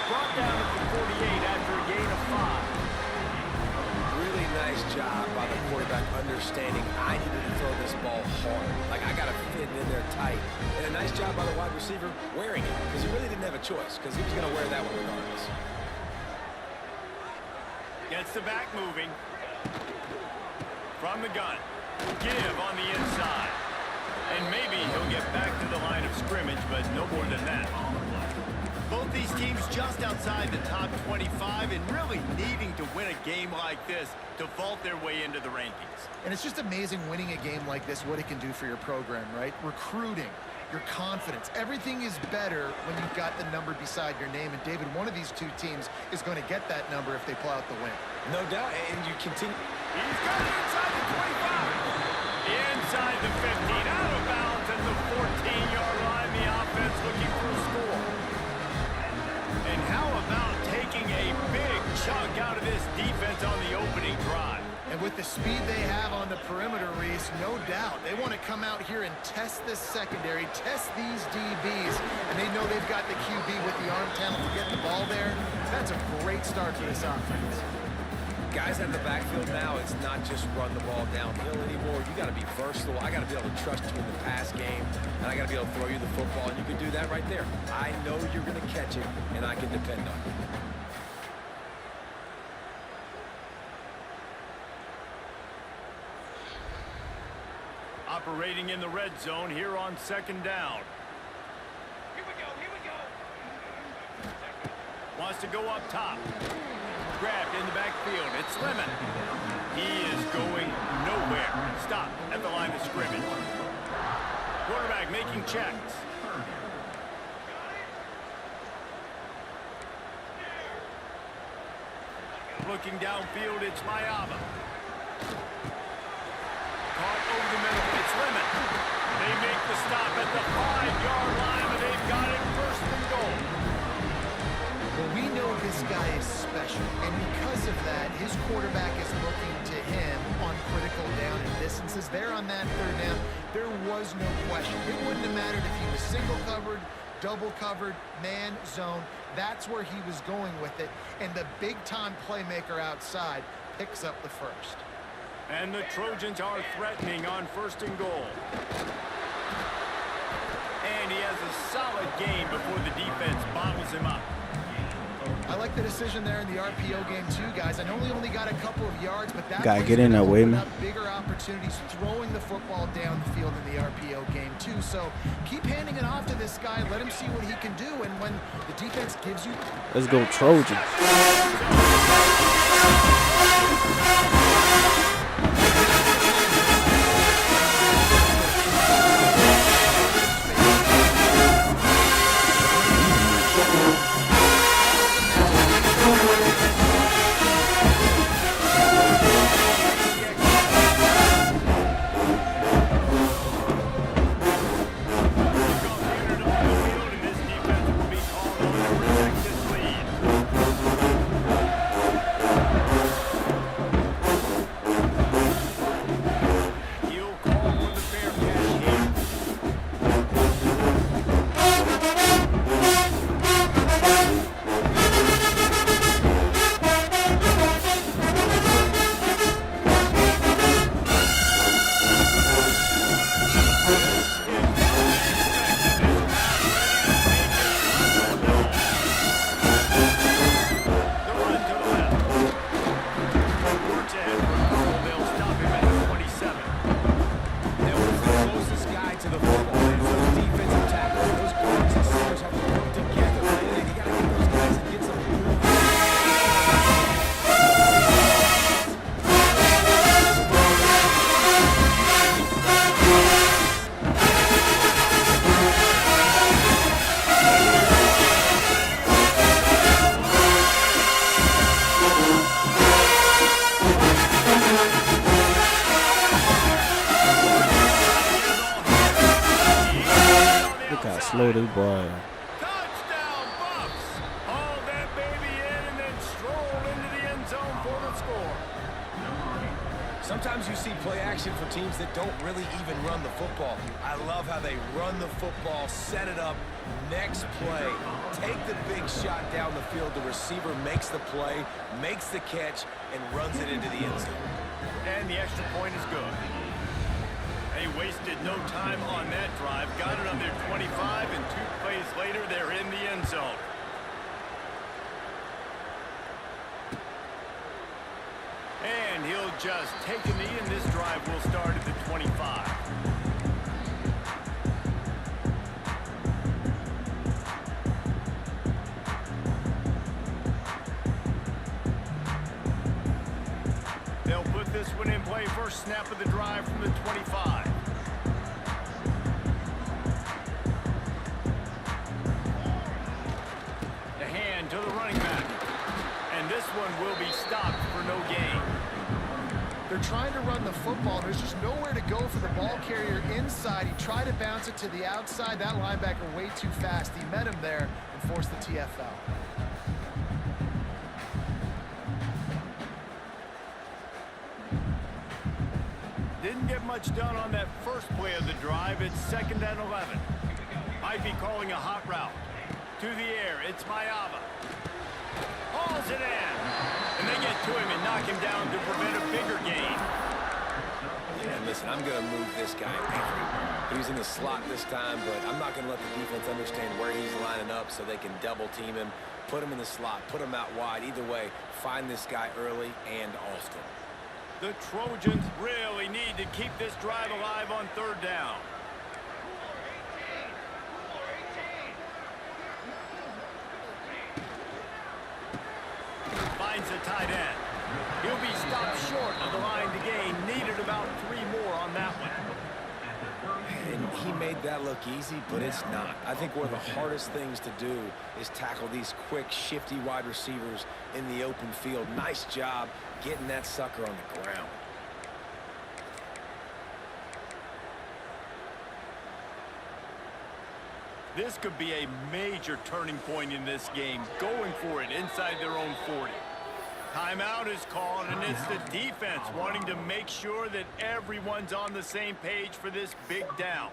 Brought down at the 48 after a gain of 5. Really nice job by the quarterback understanding I needed to throw this ball hard. Like, I got to fit in there tight. And a nice job by the wide receiver wearing it, because he really didn't have a choice, because he was going to wear that one regardless. Gets the back moving. From the gun. Give on the inside. And maybe he'll get back to the line of scrimmage, but no more than that. Both these teams just outside the top 25 and really needing to win a game like this to vault their way into the rankings. And it's just amazing winning a game like this, what it can do for your program, right? Recruiting, your confidence, everything is better when you've got the number beside your name. And David, one of these two teams is going to get that number if they pull out the win. No doubt, and you continue. He's got it inside the 25. Inside the 15, out of bounds at the 14-yard line. The offense looking for a score. And how about taking a big chunk out of this defense on the opening drive? And with the speed they have on the perimeter, Reese, no doubt, they want to come out here and test this secondary, test these DBs, and they know they've got the QB with the arm talent to get the ball there. That's a great start for this offense. Guys out of the backfield now, it's not just run the ball downhill anymore. You got to be versatile. I got to be able to trust you in the pass game, and I got to be able to throw you the football, and you can do that right there. I know you're going to catch it, and I can depend on it. Operating in the red zone here on 2nd down. Here we go. Wants to go up top. Grabbed in the backfield. It's Lemon. He is going nowhere. Stop at the line of scrimmage. Quarterback making checks. Looking downfield, it's Mayava. Caught over the middle, it's Lemon. They make the stop at the 5-yard line, and they've got it first and goal. Well, we know this guy is special, and because of that, his quarterback is looking to him on critical down and distances. There on that third down, there was no question. It wouldn't have mattered if he was single covered, double covered, man, zone. That's where he was going with it, and the big-time playmaker outside picks up the first. And the Trojans are threatening on first and goal. And he has a solid gain before the defense bottles him up. I like the decision there in the RPO game too, guys. I know he only got a couple of yards, but that gotta get in that way, man. Bigger opportunities throwing the football down the field in the RPO game too. So keep handing it off to this guy. Let him see what he can do. And when the defense gives you, let's go Trojans. Slow this boy. Touchdown, Bucks! Haul that baby in and then stroll into the end zone for the score. Sometimes you see play action for teams that don't really even run the football. I love how they run the football, set it up, next play, take the big shot down the field. The receiver makes the play, makes the catch, and runs it into the end zone. And the extra point is good. They wasted no time on that drive. Got it on their 25, and 2 plays later, they're in the end zone. And he'll just take a knee, and this drive will start at the 25. They'll put this one in play. First snap of the drive from the 25. The hand to the running back. And this one will be stopped for no gain. They're trying to run the football. There's just nowhere to go for the ball carrier inside. He tried to bounce it to the outside. That linebacker way too fast. He met him there and forced the TFL. Didn't get much done on that first play of the drive. It's 2nd and 11. Might be calling a hot route. To the air, it's Mayava. Hauls it in. And they get to him and knock him down to prevent a bigger gain. And listen, I'm going to move this guy. He's in the slot this time, but I'm not going to let the defense understand where he's lining up so they can double team him, put him in the slot, put him out wide. Either way, find this guy early and often. The Trojans really need to keep this drive alive on 3rd down. Finds a tight end. He'll be stopped short of the line to gain. Needed about 3 more on that one. And he made that look easy, but it's not. I think one of the hardest things to do is tackle these quick, shifty wide receivers in the open field. Nice job getting that sucker on the ground. This could be a major turning point in this game, going for it inside their own 40. Timeout is called, and it's the defense wanting to make sure that everyone's on the same page for this big down.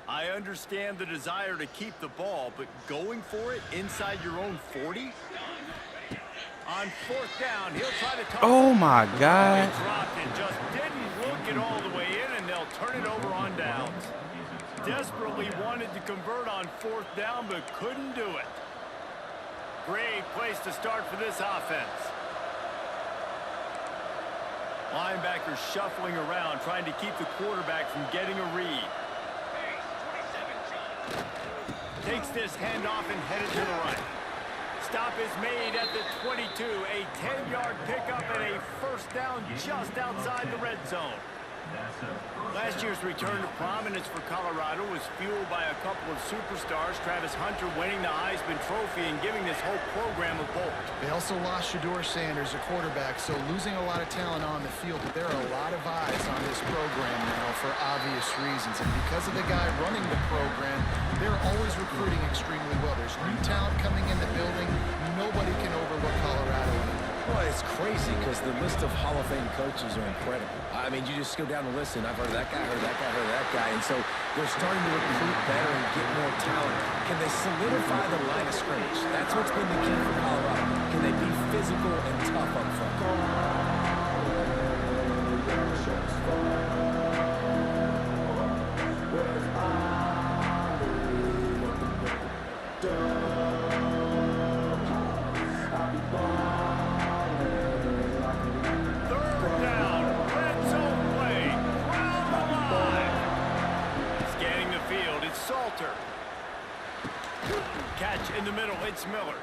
I understand the desire to keep the ball, but going for it inside your own 40? On fourth down, he'll try to toss. Oh my God. He dropped it, just didn't look it all the way in, and they'll turn it over on downs. Desperately wanted to convert on fourth down, but couldn't do it. Great place to start for this offense. Linebackers shuffling around, trying to keep the quarterback from getting a read. Takes this handoff and headed to the right. Stop is made at the 22. A 10-yard pickup and a first down just outside the red zone. Last year's return to prominence for Colorado was fueled by a couple of superstars, Travis Hunter winning the Heisman Trophy and giving this whole program a bolt. They also lost Shedeur Sanders, a quarterback, so losing a lot of talent on the field, but there are a lot of eyes on this program now for obvious reasons. And because of the guy running the program, they're always recruiting extremely well. There's new talent coming in the building. Nobody can overlook Colorado anymore. Well, it's crazy because the list of Hall of Fame coaches are incredible. I mean, you just go down the list, and I've heard of that guy, heard that guy, heard that guy. And so they're starting to recruit better and get more talent. Can they solidify the line of scrimmage? That's what's been the key for Colorado. Can they be physical and tough up front? Catch in the middle, it's Miller.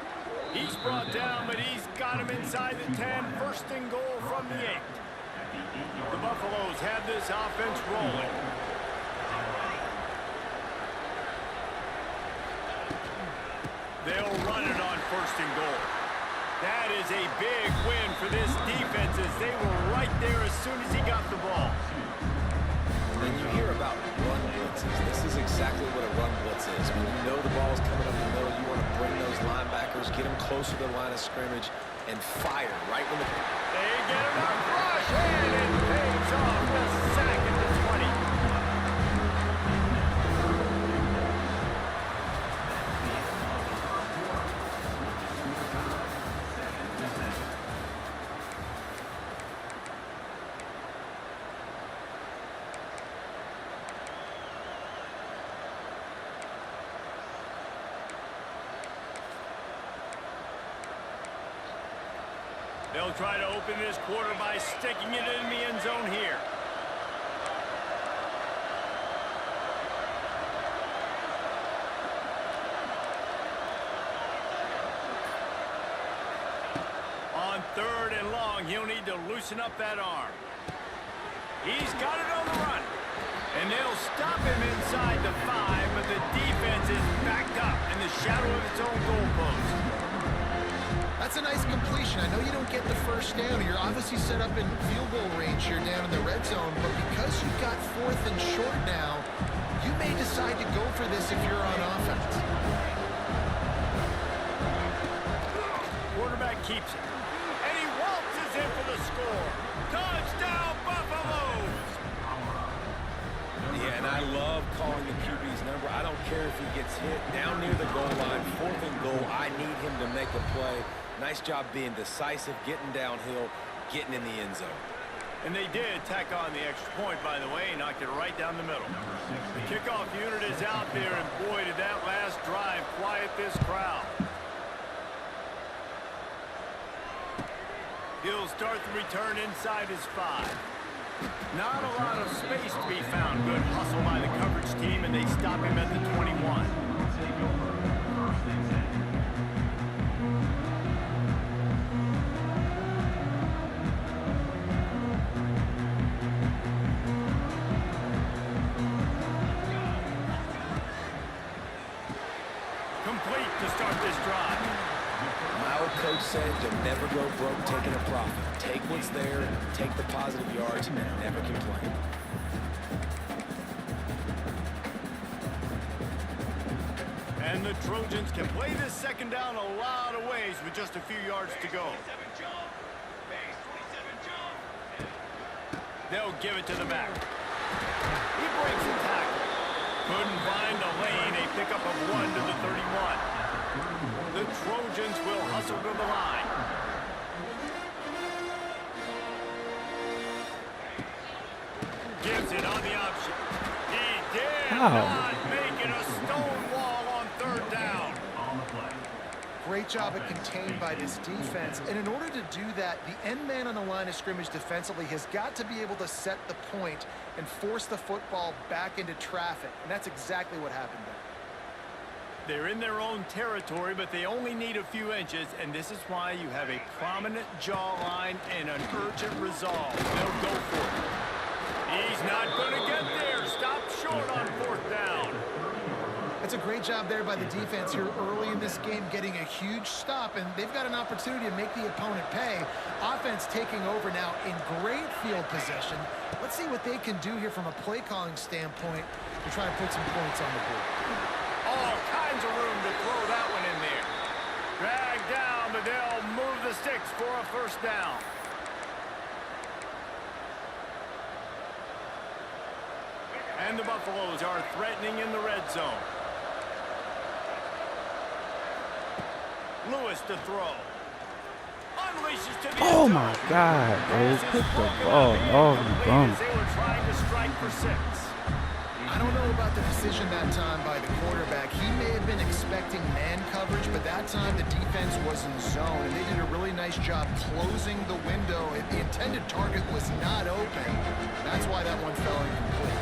He's brought down, but he's got him inside the 10. First and goal from the 8. The Buffaloes have this offense rolling. They'll run it on first and goal. That is a big win for this defense as they were right there as soon as he got the ball. And you hear about run blitzes. This is exactly what a run blitz is. When you know the ball is coming up the middle, you want to bring those linebackers, get them closer to the line of scrimmage, and fire right when the... They get him on rush, and it pays off the sack at the 20. They'll try to open this quarter by sticking it in the end zone here. On third and long, he'll need to loosen up that arm. He's got it on the run. And they'll stop him inside the 5, but the defense is backed up in the shadow of its own goalpost. That's a nice completion. I know you don't get the first down. You're obviously set up in field goal range here down in the red zone, but because you've got fourth and short now, you may decide to go for this if you're on offense. Quarterback keeps it. And he waltzes in for the score. Touchdown, Buffaloes! Yeah, and I love calling the QB's number. I don't care if he gets hit down near the goal line, fourth and goal. I need him to make a play. Nice job being decisive, getting downhill, getting in the end zone. And they did tack on the extra point, by the way, knocked it right down the middle. The kickoff unit is out there, and boy, did that last drive quiet this crowd. He'll start the return inside his 5. Not a lot of space to be found. Good hustle by the coverage team, and they stop him at the 21. Complete to start this drive. My old coach said you'll never go broke taking a profit. Take what's there, take the positive yards, and never complain. And the Trojans can play this second down a lot of ways with just a few yards to go. They'll give it to the back. He breaks the tackle. Couldn't find a lane. A pickup of 1 to the 31. The Trojans will hustle to the line. Gives it on the option. He did not make it a stone wall on third down. Great job at contained by this defense. And in order to do that, the end man on the line of scrimmage defensively has got to be able to set the point and force the football back into traffic. And that's exactly what happened there. They're in their own territory, but they only need a few inches, and this is why you have a prominent jawline and an urgent resolve. They'll go for it. He's not going to get there. Stop short on fourth down. It's a great job there by the defense here early in this game, getting a huge stop, and they've got an opportunity to make the opponent pay. Offense taking over now in great field possession. Let's see what they can do here from a play calling standpoint to try to put some points on the board. All kinds of room to throw that one in there. Drag down, but they'll move the sticks for a first down. And the Buffaloes are threatening in the red zone. Lewis to throw. Unleashes to the Oh my God, bro. Pick the ball. Oh, bum. They were trying to strike for 6. I don't know about the decision that time by the quarterback. He may have been expecting man coverage, but that time the defense was in zone, and they did a really nice job closing the window. If the intended target was not open, that's why that one fell incomplete.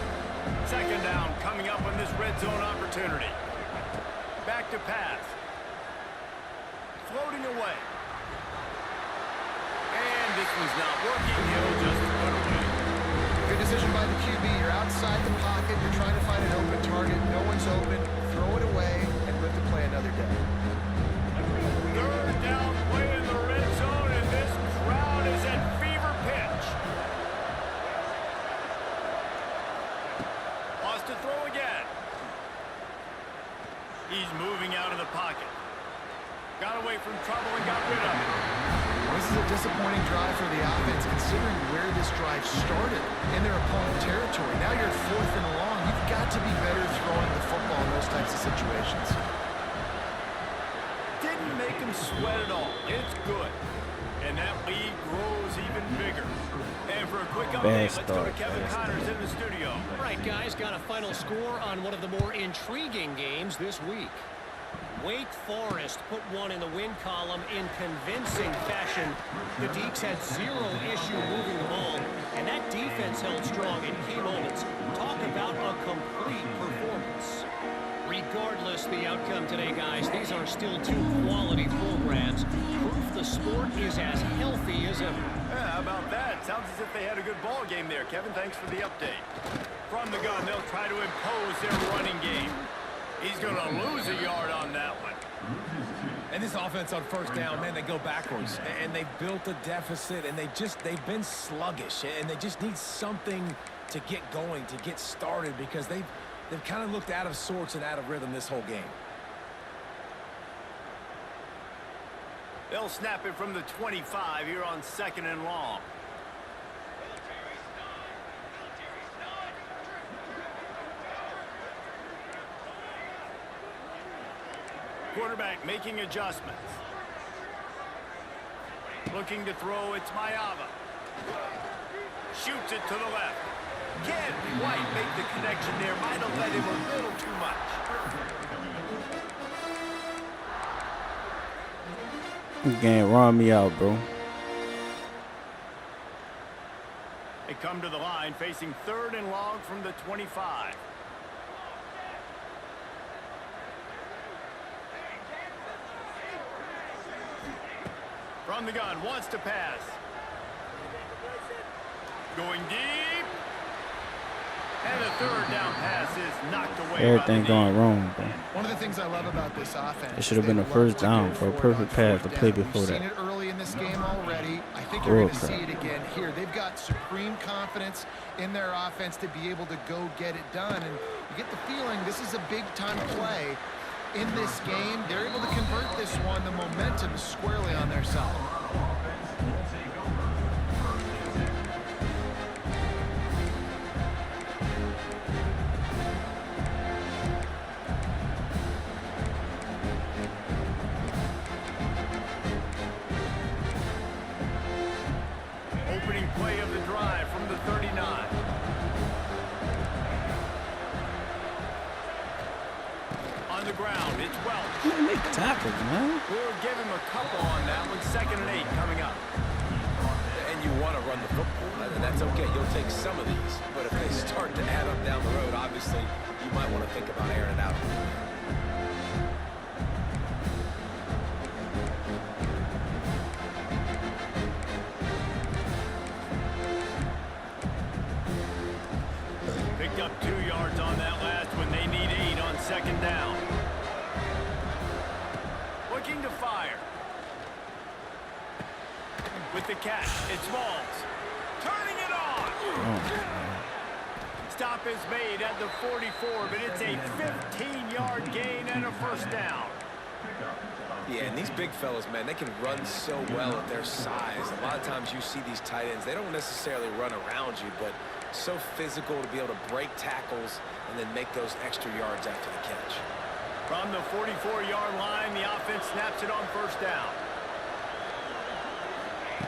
Second down coming up on this red zone opportunity. Back to pass. Floating away. And this one's not working. He'll just put away. Good decision by the QB. You're outside the pocket. You're trying to find an open target. No one's open. Throw it away and live to play another day. Third down play in the red zone, and this crowd is at fever pitch. Wants to throw again. He's moving out of the pocket. Got away from trouble and got rid of it. This is a disappointing drive for the offense, considering where this drive started in their opponent territory. Now you're at 4th and long. You've got to be better throwing the football in those types of situations. Didn't make him sweat at all. It's good. And that lead grows even bigger. And for a quick update, let's go to Kevin Connors in the studio. Right, guys, got a final score on one of the more intriguing games this week. Wake Forest put one in the win column in convincing fashion. The Deacs had zero issue moving the ball, and that defense held strong in key moments. Talk about a complete performance. Regardless the outcome today, guys, these are still two quality programs. Proof the sport is as healthy as ever. Yeah, how about that? Sounds as if they had a good ball game there. Kevin, thanks for the update. From the gun, they'll try to impose their running game. He's going to lose a yard on that one. And this offense on first down, man, they go backwards. And they built a deficit, and they've been sluggish. And they just need something to get going, to get started, because they've kind of looked out of sorts and out of rhythm this whole game. They'll snap it from the 25 here on 2nd and long. Quarterback making adjustments. Looking to throw, it's Mayava. Shoots it to the left. Can't quite make the connection there. Might have led him a little too much. You can't run me out, bro. They come to the line facing 3rd and long from the 25. From the gun, wants to pass. Going deep. And the 3rd down pass is knocked away. Everything going wrong, bro. One of the things I love about this offense. It should have been a first down for a perfect pass to play before We've that. seen it early in this game already. I think you're going to see it again here. They've got supreme confidence in their offense to be able to go get it done. And you get the feeling this is a big-time play in this game. They're able to convert this one. The momentum is squarely on their side. Opening play of the drive from the 39. On the ground, it's Welch. Make tackles, man. We'll give him a couple on that one. 2nd and 8 coming up. And you want to run the football, and that's okay. You'll take some of these, but if they start to add up down the road, obviously you might want to think about airing it out. Picked up 2 yards on that last one. They need 8 on 2nd down. Looking to fire. With the catch, it's Smalls. Turning it on. Stop is made at the 44, but it's a 15-yard gain and a 1st down. Yeah, and these big fellas, man, they can run so well at their size. A lot of times you see these tight ends, they don't necessarily run around you, but so physical to be able to break tackles and then make those extra yards after the catch. From the 44-yard line, the offense snaps it on 1st down.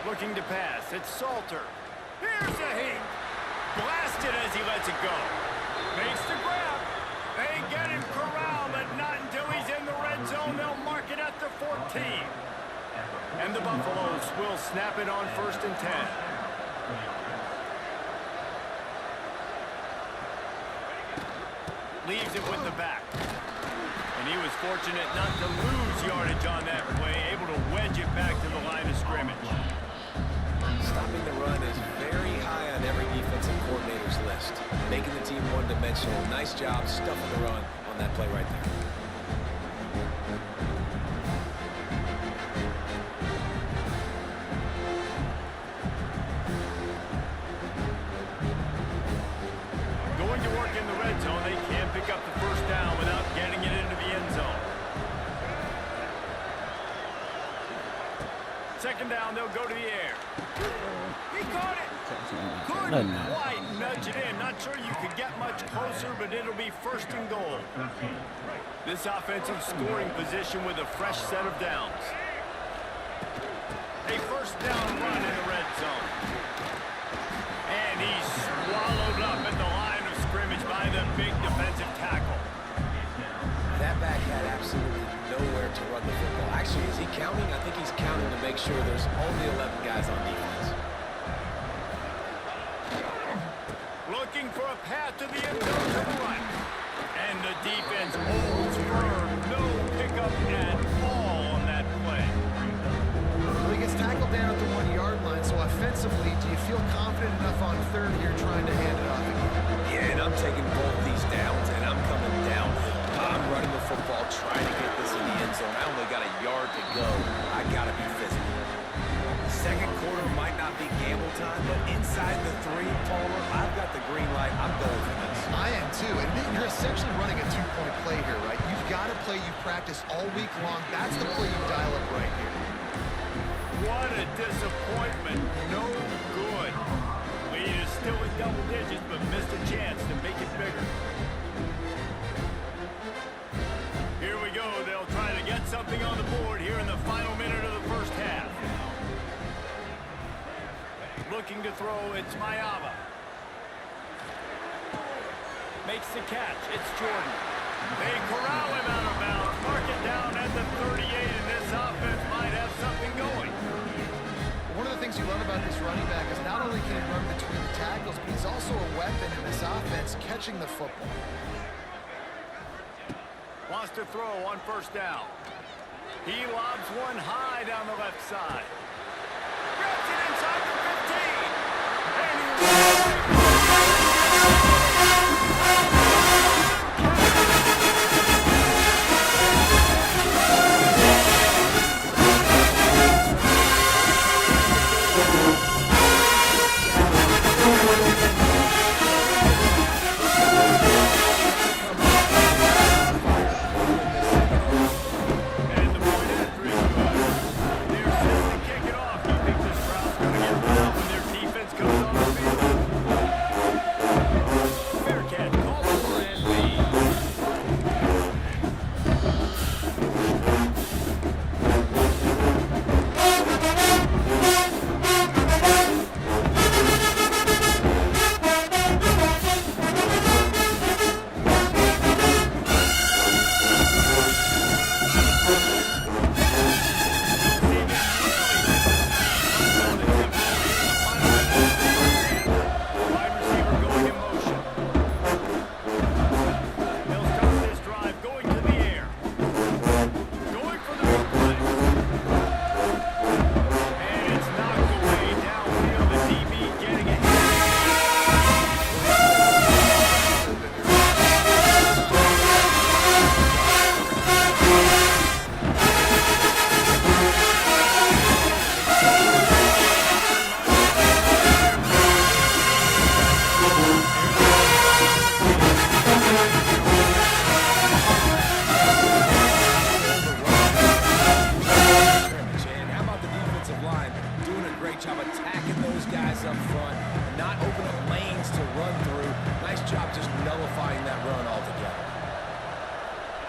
Looking to pass, it's Salter. Here's a hit. Blasted as he lets it go. Makes the grab. They get him corralled, but not until he's in the red zone. They'll mark it at the 14. And the Buffaloes will snap it on 1st and 10. Leaves it with the back. And he was fortunate not to lose yardage on that play, able to wedge it back to the line of scrimmage. Stopping the run is very high on every defensive coordinator's list. Making the team one-dimensional. Nice job stuffing the run on that play right there. Going to work in the red zone. They can't pick up the 1st down without getting it into the end zone. 2nd down, they'll go to the air. He caught it. Couldn't quite nudge it in. Not sure you could get much closer, but it'll be 1st and goal. This offensive scoring position with a fresh set of downs. A 1st down run in the red zone. And he's swallowed up at the line of scrimmage by the big defensive tackle. That back had absolutely nowhere to run the football. Actually, is he counting? I think he's counting to make sure there's only 11 guys on defense. Looking for a path to the end zone to the right. And the defense holds firm. No pickup at all on that play. Well, he gets tackled down at the 1-yard line, so offensively, do you feel confident enough on 3rd here trying to hand it off again? Yeah, and I'm taking both these downs, and I'm coming down. I'm running the football, trying to get this in the end zone. I only got a yard to go. I got to be physical. 2nd quarter might not be gamble time, but inside the 3, Palmer, I've got the green light. I'm going for this. I am too, and you're essentially running a 2-point play here, right? You've got a play you've practiced all week long. That's the play you dial up right here. What a disappointment. No good. Lead is still in double digits, but missed a chance to make it bigger. Here we go. They'll try to get something on the board here in the final minute of the 1st half. Looking to throw, it's Mayava. Makes the catch, it's Jordan. They corral him out of bounds, mark it down at the 38, and this offense might have something going. One of the things you love about this running back is not only can he run between the tackles, this offense catching the football. Wants to throw on first down. He lobs one high down the left side. Grabs it inside the 15. And he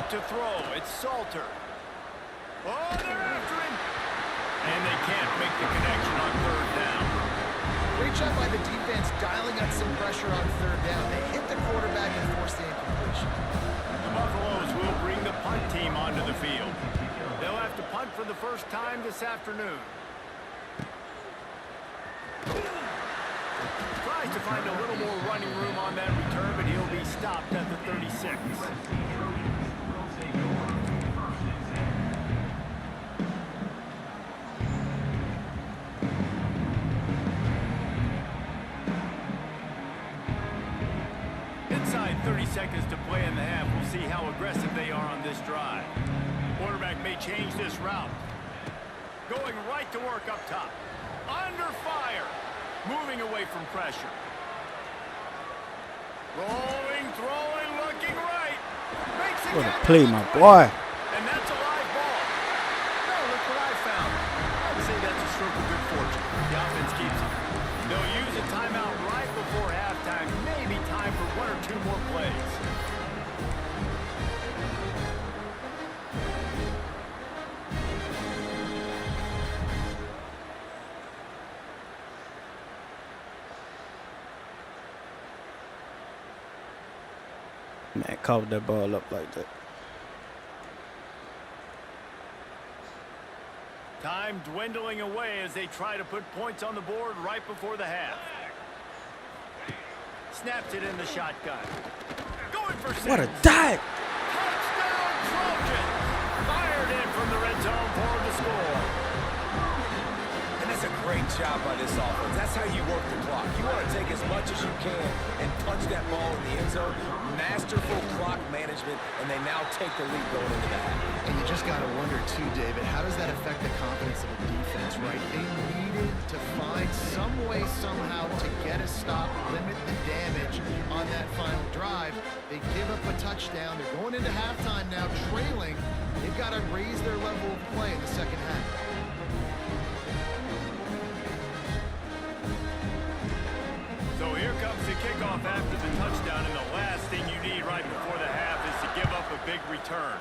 to throw. It's Salter. Oh, they're after him. And they can't make the connection on third down. Great job by the defense dialing up some pressure on third down. They hit the quarterback and forced the incompletion. The Buffaloes will bring the punt team onto the field. They'll have to punt for the first time this afternoon. Tries to find a little more running room on that return, but he'll be stopped at the 36. Inside 30 seconds to play in the half. We'll see how aggressive they are on this drive. Quarterback may change this route. Going right to work up top. Under fire. Moving away from pressure. Rolling, throwing, looking right. Makes it. What a play, my boy. And that's a live ball. No, look what I found. I'd say that's a stroke of good fortune. The offense keeps it. They'll use a timeout right before halftime. Maybe time for one or two more plays. Man, covered that ball up like that. Time dwindling away as they try to put points on the board right before the half. Snaps it in the shotgun. Going for six. What a dive! Touchdown Trojans! Fired in from the red zone for the score. And that's a great job by this offense. That's how you work the clock. You want to take as much as you can and punch that ball in the end zone. Masterful clock management, and they now take the lead going into the half. And you just got to wonder, too, David, how does that affect the confidence of a defense, right? They needed to find some way, somehow, to get a stop, limit the damage on that final drive. They give up a touchdown. They're going into halftime now, trailing. They've got to raise their level of play in the second half. So here comes the kickoff after the touchdown, and the last thing you need right before the half is to give up a big return.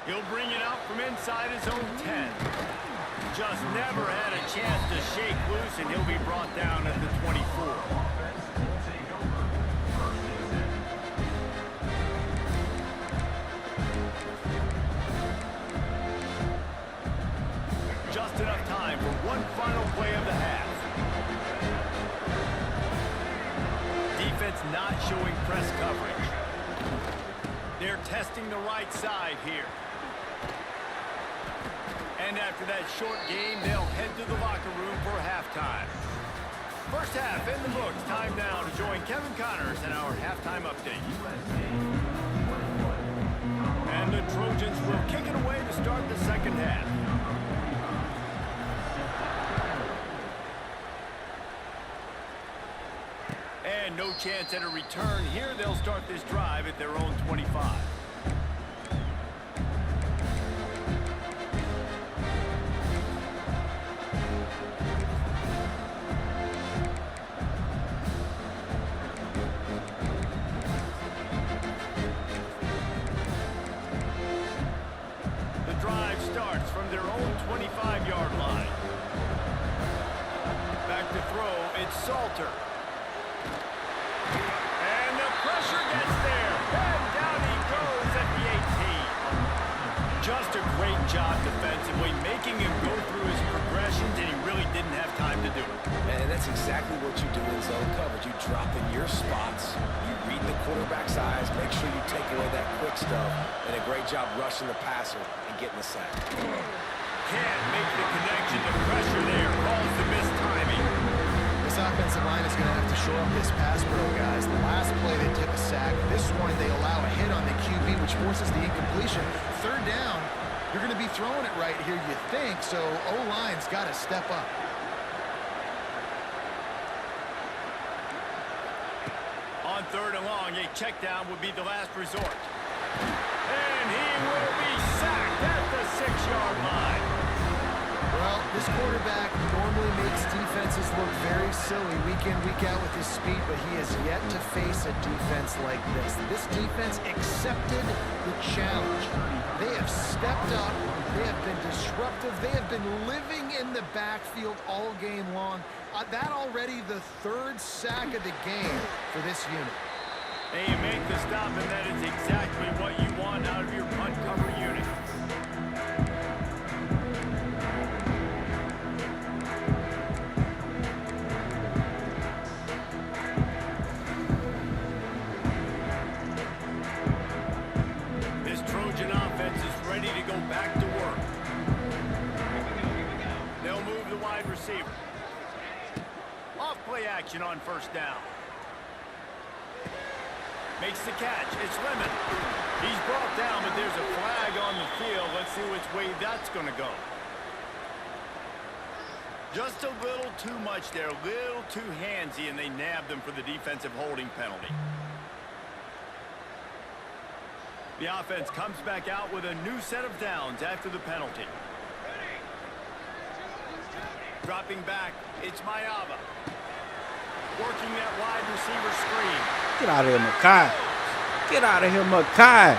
He'll bring it out from inside his own 10. Just never had a chance to shake loose, and he'll be brought down at the 24. Just enough time for one final play of the half. testing the right side here. And after that short game, they'll head to the locker room for halftime. First half in the books. Time now to join Kevin Connors in our halftime update. And the Trojans will kick it away to start the second half. And no chance at a return here. They'll start this drive at their own 25. Starts from their own 25-yard line. Back to throw, it's Salter. And the pressure gets there. And down he goes at the 18. Just a great job defensively, making him go through his progressions, and he really didn't have time to do it. And that's exactly what you do in zone coverage. You drop in your spots, you read the quarterback's eyes, make sure you take away that quick stuff, and a great job rushing the passer and getting the sack. Can't make the connection. The pressure there calls the missed timing. This offensive line is going to have to shore up this pass pro, guys. The last play they took a sack. This one they allow a hit on the QB, which forces the incompletion. Third down, you're going to be throwing it right here, you think, so O-line's got to step up. On third and long, a check down would be the last resort. And he will be sacked at the 6-yard line. Well, this quarterback normally makes defenses look very silly week in, week out with his speed, but he has yet to face a defense like this. This defense accepted the challenge. They have stepped up. They have been disruptive. They have been living in the backfield all game long. That already the third sack of the game for this unit. And you make the stop, and that is exactly what you want out of your punt cover unit. This Trojan offense is ready to go back to work. They'll move the wide receiver. Off play action on first down. Makes the catch. It's Lemon. He's brought down, but there's a flag on the field. Let's see which way that's going to go. Just a little too much there. A little too handsy, and they nabbed them for the defensive holding penalty. The offense comes back out with a new set of downs after the penalty. Dropping back, it's Mayava. Working that wide receiver screen. Get out of here, Makai. Get out of here, Makai.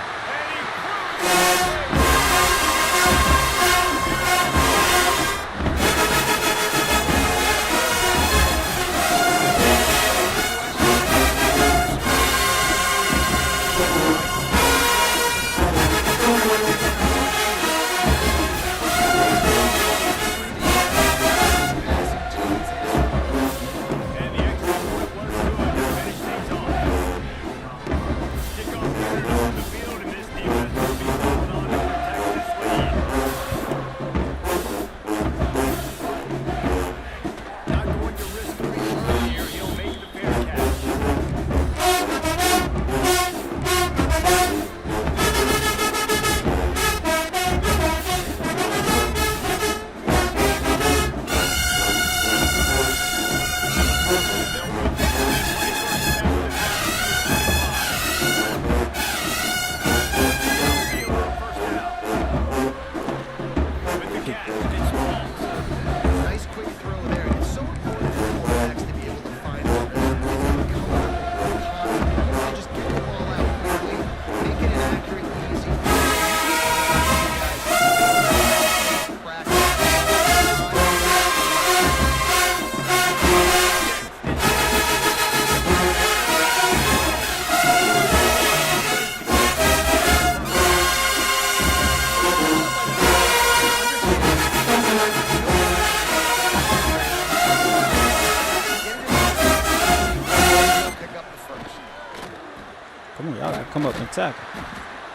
Come on, y'all gotta come up and tackle.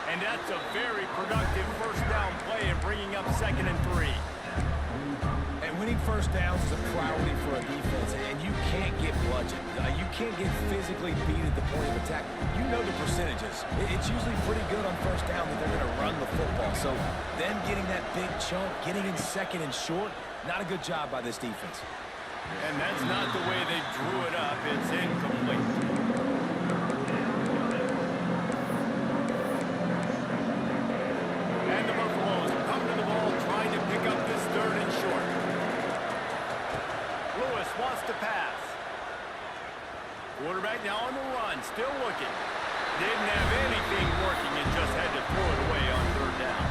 And 2nd and 3. And winning first downs is a priority for a defense, and you can't get bludgeoned. You can't get physically beat at the point of attack. You know the percentages. It's usually pretty good on first down that they're going to run the football. So them getting that big chunk, getting in 2nd and short, not a good job by this defense. And that's not the way they drew it up. It's incomplete. And the Buffaloes come to the ball trying to pick up this 3rd and short. Lewis wants to pass. Quarterback now on the run, still looking. Didn't have anything working and just had to throw it away on 3rd down.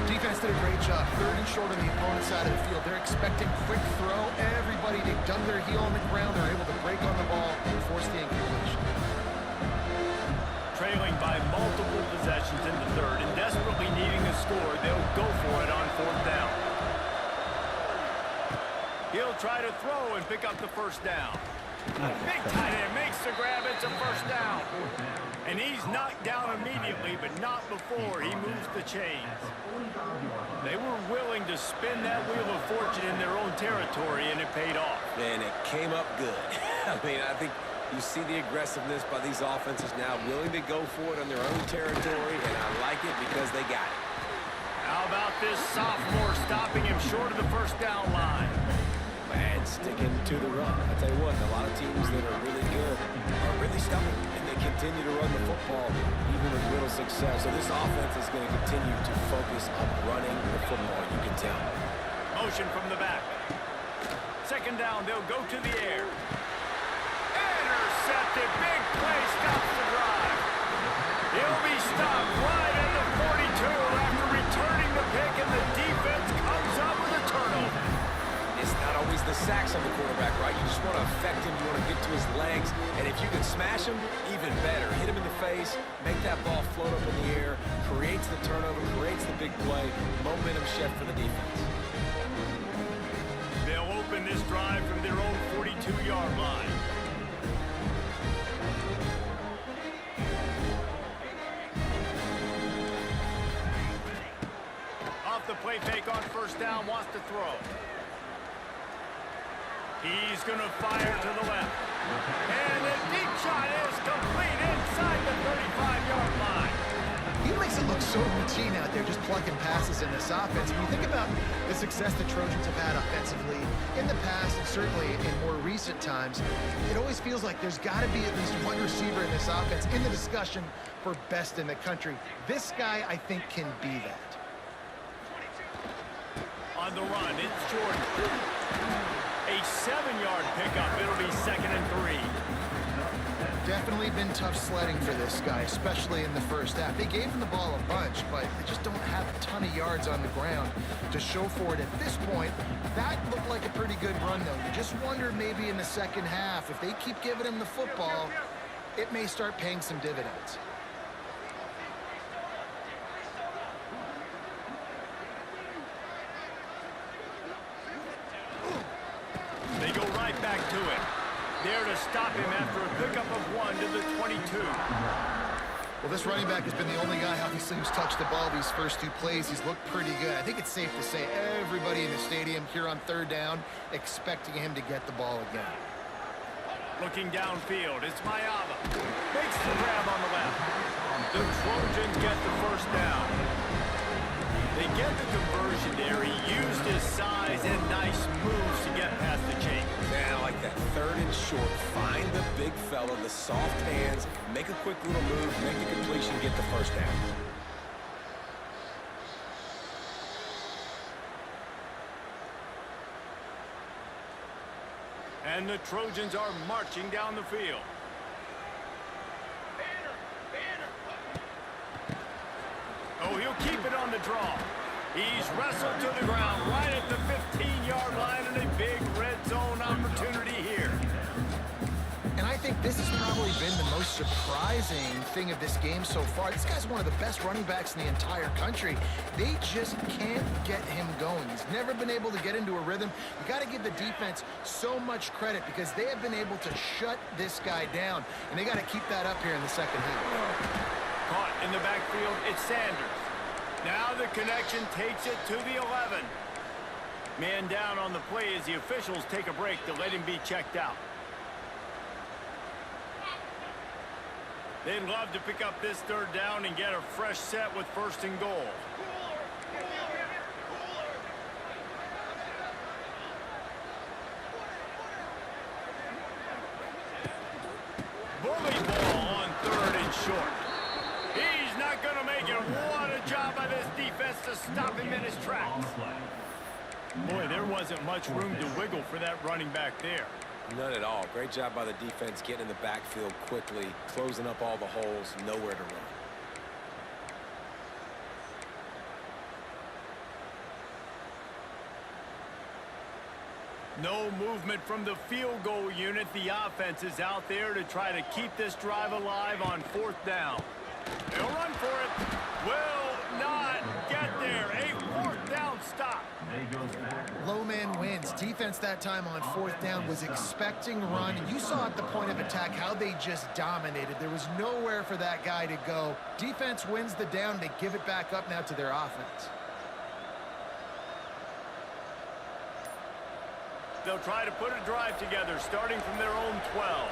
Defense did a great job. 3rd and short on the opponent's side of the field. They're expecting quick throw. Everybody, they dug their heel on the ground. They're able to break on the ball and force the incompletion. Trailing by multiple possessions in the 3rd and desperately needing a score, they'll go for it on 4th down. He'll try to throw and pick up the 1st down. Big tight end makes the grab. It's a 1st down. And he's knocked down immediately, but not before he moves the chains. They were willing to spin that wheel of fortune in their own territory, and it paid off. And it came up good. I mean, I think you see the aggressiveness by these offenses now, willing to go for it on their own territory, and I like it because they got it. How about this sophomore stopping him short of the 1st down line? And sticking to the run. I tell you what, a lot of teams that are really good are really stubborn, and they continue to run the football even with little success. So this offense is going to continue to focus on running the football, you can tell. Motion from the back. 2nd down, they'll go to the air. Intercepted, big play, stops the drive. He'll be stopped right at the 42 after returning the pick, and the defense comes up with a turnover. It's not always the sacks on the quarterback, right? You just want to affect him. You want to get to his legs. And if you can smash him, even better. Hit him in the face, make that ball float up in the air, creates the turnover, creates the big play, momentum shift for the defense. They'll open this drive from their own 42-yard line. Off the play fake on 1st down, wants to throw. He's going to fire to the left. And the deep shot is complete inside the 35-yard line. He makes it look so routine out there, just plucking passes in this offense. When you think about the success the Trojans have had offensively in the past, and certainly in more recent times, it always feels like there's got to be at least one receiver in this offense in the discussion for best in the country. This guy, I think, can be that. On the run, it's Jordan. A 7-yard pickup. It'll be 2nd and 3. Definitely been tough sledding for this guy, especially in the 1st half. They gave him the ball a bunch, but they just don't have a ton of yards on the ground to show for it at this point. That looked like a pretty good run, though. You just wonder maybe in the 2nd half, if they keep giving him the football, it may start paying some dividends. They go right back to it. There to stop him after a pickup of 1 to the 22. Well, this running back has been the only guy, obviously, who's touched the ball these first 2 plays. He's looked pretty good. I think it's safe to say everybody in the stadium here on 3rd down expecting him to get the ball again. Looking downfield, it's Mayava. Makes the grab on the left. The Trojans get the 1st down. They get the conversion there. He used his size and nice moves to get past the chain. Now, like that 3rd and short, find the big fella, the soft hands, make a quick little move, make the completion, get the 1st down. And the Trojans are marching down the field. Oh, he'll keep it on the draw. He's wrestled to the ground right at the 15-yard line, and a big red zone opportunity here. And I think this has probably been the most surprising thing of this game so far. This guy's one of the best running backs in the entire country. They just can't get him going. He's never been able to get into a rhythm. You got to give the defense so much credit because they have been able to shut this guy down, and they got to keep that up here in the 2nd half. Caught in the backfield, it's Sanders. Now the connection takes it to the 11. Man down on the play as the officials take a break to let him be checked out. They'd love to pick up this third down and get a fresh set with 1st and goal. Bully ball on 3rd and short. He's not going to make it. What a job by this defense to stop him in his tracks. Boy, there wasn't much room to wiggle for that running back there. None at all. Great job by the defense getting in the backfield quickly, closing up all the holes, nowhere to run. No movement from the field goal unit. The offense is out there to try to keep this drive alive on 4th down. They'll run for it. Will not get there. A 4th down stop. Low man wins. Defense that time on 4th down was expecting run. And you saw at the point of attack how they just dominated. There was nowhere for that guy to go. Defense wins the down. They give it back up now to their offense. They'll try to put a drive together starting from their own 12.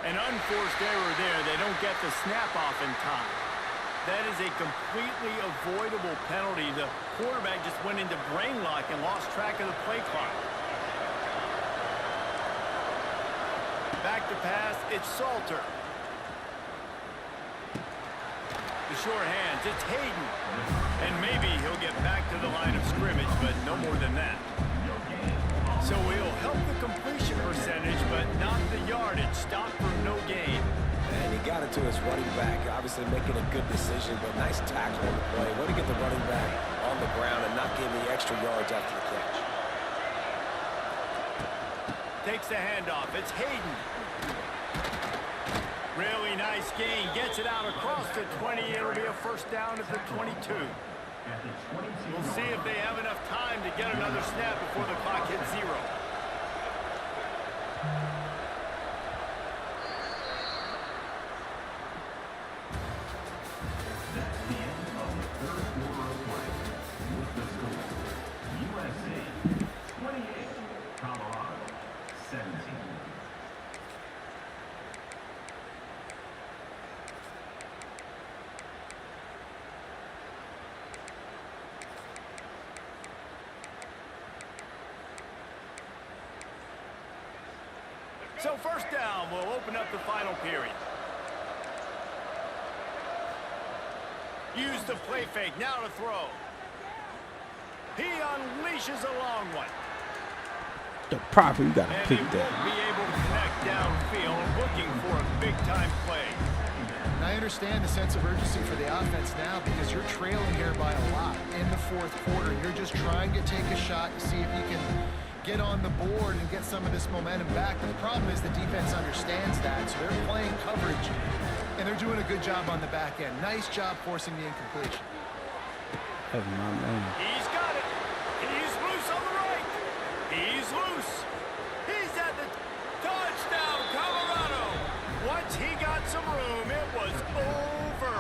An unforced error there. They don't get the snap off in time. That is a completely avoidable penalty. The quarterback just went into brain lock and lost track of the play clock. Back to pass, it's Salter. The short hands, it's Hayden. And maybe he'll get back to the line of scrimmage, but no more than that. So he'll help the completion percentage, but not the yardage. Stop for no gain. And he got it to his running back, obviously making a good decision, but nice tackle on the play. Way to get the running back on the ground and not give the extra yards after the catch. Takes the handoff. It's Hayden. Really nice gain. Gets it out across the 20. It'll be a 1st down at the 22. We'll see if they have enough time to get another snap before the clock hits 0. That's the end of the 3rd quarter of play. With the score, USA 28, Colorado 17. So 1st down will open up the final period. Use the play fake. Now to throw. He unleashes a long one. The proper, you gotta and pick he that. won't be able to connect downfield, looking for a big-time play. And I understand the sense of urgency for the offense now because you're trailing here by a lot in the 4th quarter. You're just trying to take a shot to see if you can get on the board and get some of this momentum back. But the problem is the defense understands that, so they're playing coverage, and they're doing a good job on the back end. Nice job forcing the incompletion. That's my man. He's got it. He's loose on the right. He's loose. He's at the touchdown, Colorado. Once he got some room, it was over.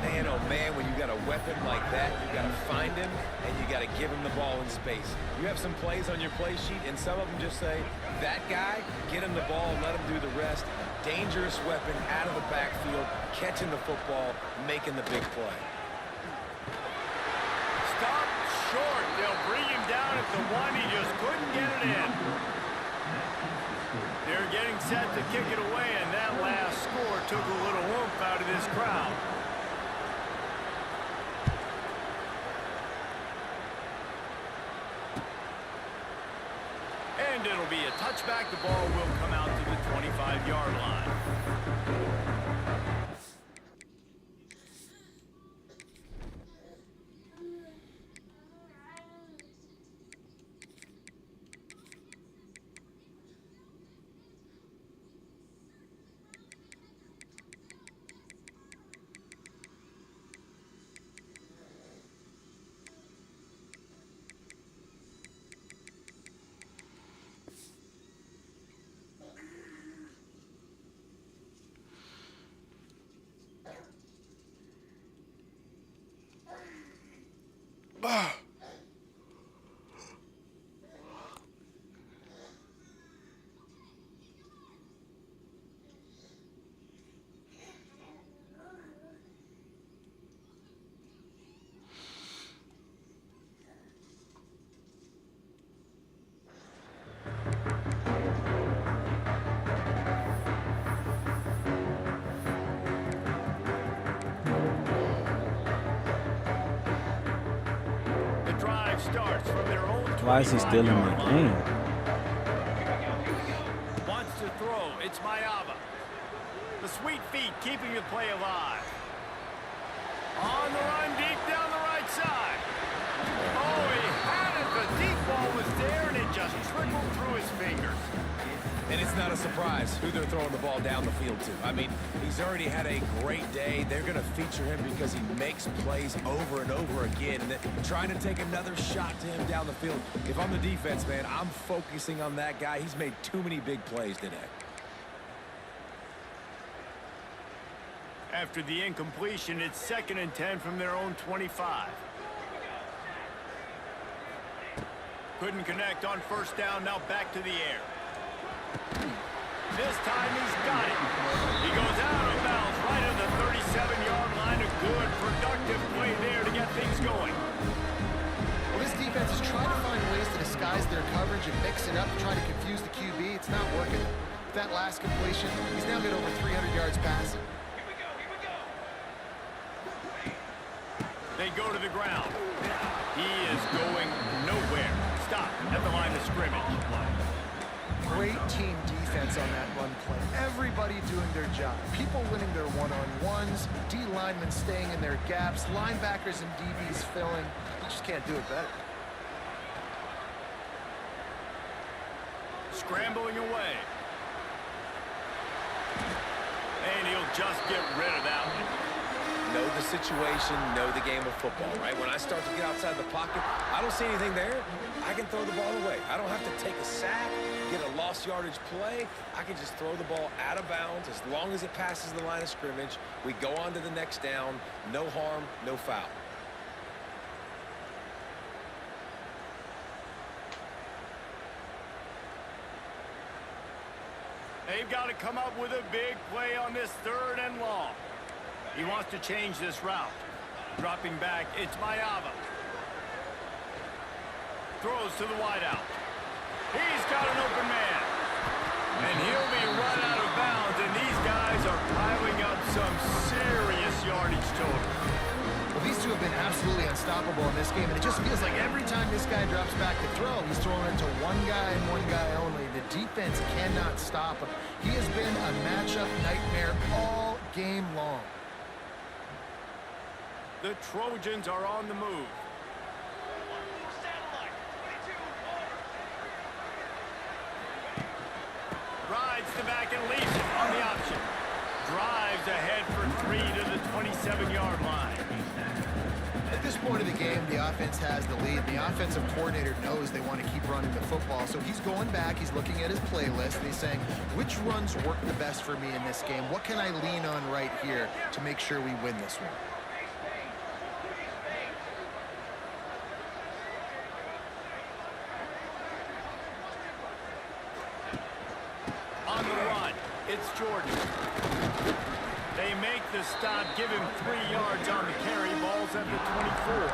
Man, oh man, when you got a weapon like that, you got to find him and you got to give him the ball in space. You have some plays on your play sheet, and some of them just say, that guy, get him the ball and let him do the rest. Dangerous weapon out of the backfield, catching the football, making the big play. Stop short. They'll bring him down at the 1. He just couldn't get it in. They're getting set to kick it away, and that last score took a little oomph out of this crowd. And it'll be a touchback. The ball will come out to the 25-yard line. yards from their own 25-yard line. Why is he still in the game? Wants to throw. It's Mayava. The sweet feet keeping the play alive. On the run, deep down the right side. Oh, he had it. The deep ball was there, and it just trickled through his fingers. And it's not a surprise who they're throwing the ball down the field to. I mean, he's already had a great day. They're going to feature him because he makes plays over and over again. And trying to take another shot to him down the field. If I'm the defense, man, I'm focusing on that guy. He's made too many big plays today. After the incompletion, it's 2nd and 10 from their own 25. Couldn't connect on first down. Now back to the air. This time he's got it. He goes out of bounds right at the 37-yard line. A good, productive play there to get things going. Well, this defense is trying to find ways to disguise their coverage and mix it up, trying to confuse the QB. It's not working. With that last completion, he's now got over 300 yards passing. They go to the ground. He is going nowhere. Stop at the line of scrimmage. Great team defense on that run play. Everybody doing their job. People winning their one-on-ones, D linemen staying in their gaps, linebackers and DBs filling. You just can't do it better. Scrambling away. And he'll just get rid of that one. Know the situation, know the game of football, right? When I start to get outside the pocket, I don't see anything there. I can throw the ball away. I don't have to take a sack, get a lost yardage play. I can just throw the ball out of bounds as long as it passes the line of scrimmage. We go on to the next down. No harm, no foul. They've got to come up with a big play on this 3rd and long. He wants to change this route. Dropping back, it's Mayava. Throws to the wideout. He's got an open man. And he'll be run out of bounds, and these guys are piling up some serious yardage total. Well, these two have been absolutely unstoppable in this game, and it just feels like every time this guy drops back to throw, he's throwing it to one guy and one guy only. The defense cannot stop him. He has been a matchup nightmare all game long. The Trojans are on the move. Rides the back and leaves it on the option. Drives ahead for 3 to the 27-yard line. At this point of the game, the offense has the lead. The offensive coordinator knows they want to keep running the football, so he's going back, he's looking at his playlist, and he's saying, which runs work the best for me in this game? What can I lean on right here to make sure we win this one? On the run, it's Jordan. They make the stop, give him 3 yards on the carry. Ball's at the 24.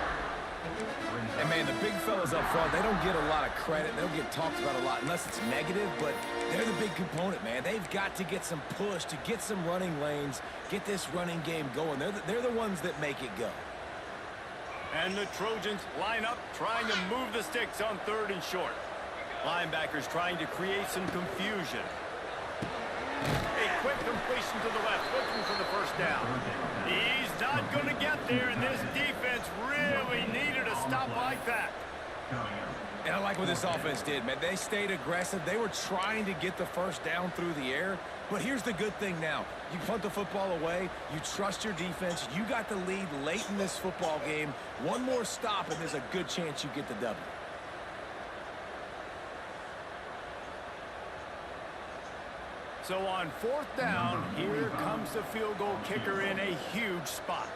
And, man, the big fellas up front, they don't get a lot of credit. They don't get talked about a lot unless it's negative, but they're the big component, man. They've got to get some push, to get some running lanes, get this running game going. They're the ones that make it go. And the Trojans line up, trying to move the sticks on 3rd and short. Linebackers trying to create some confusion. A quick completion to the left, looking for the first down. He's not going to get there, and this defense really needed a stop like that. And I like what this offense did, man. They stayed aggressive. They were trying to get the first down through the air. But here's the good thing now. You punt the football away. You trust your defense. You got the lead late in this football game. One more stop, and there's a good chance you get the W. So on 4th down, here comes the field goal kicker in a huge spot.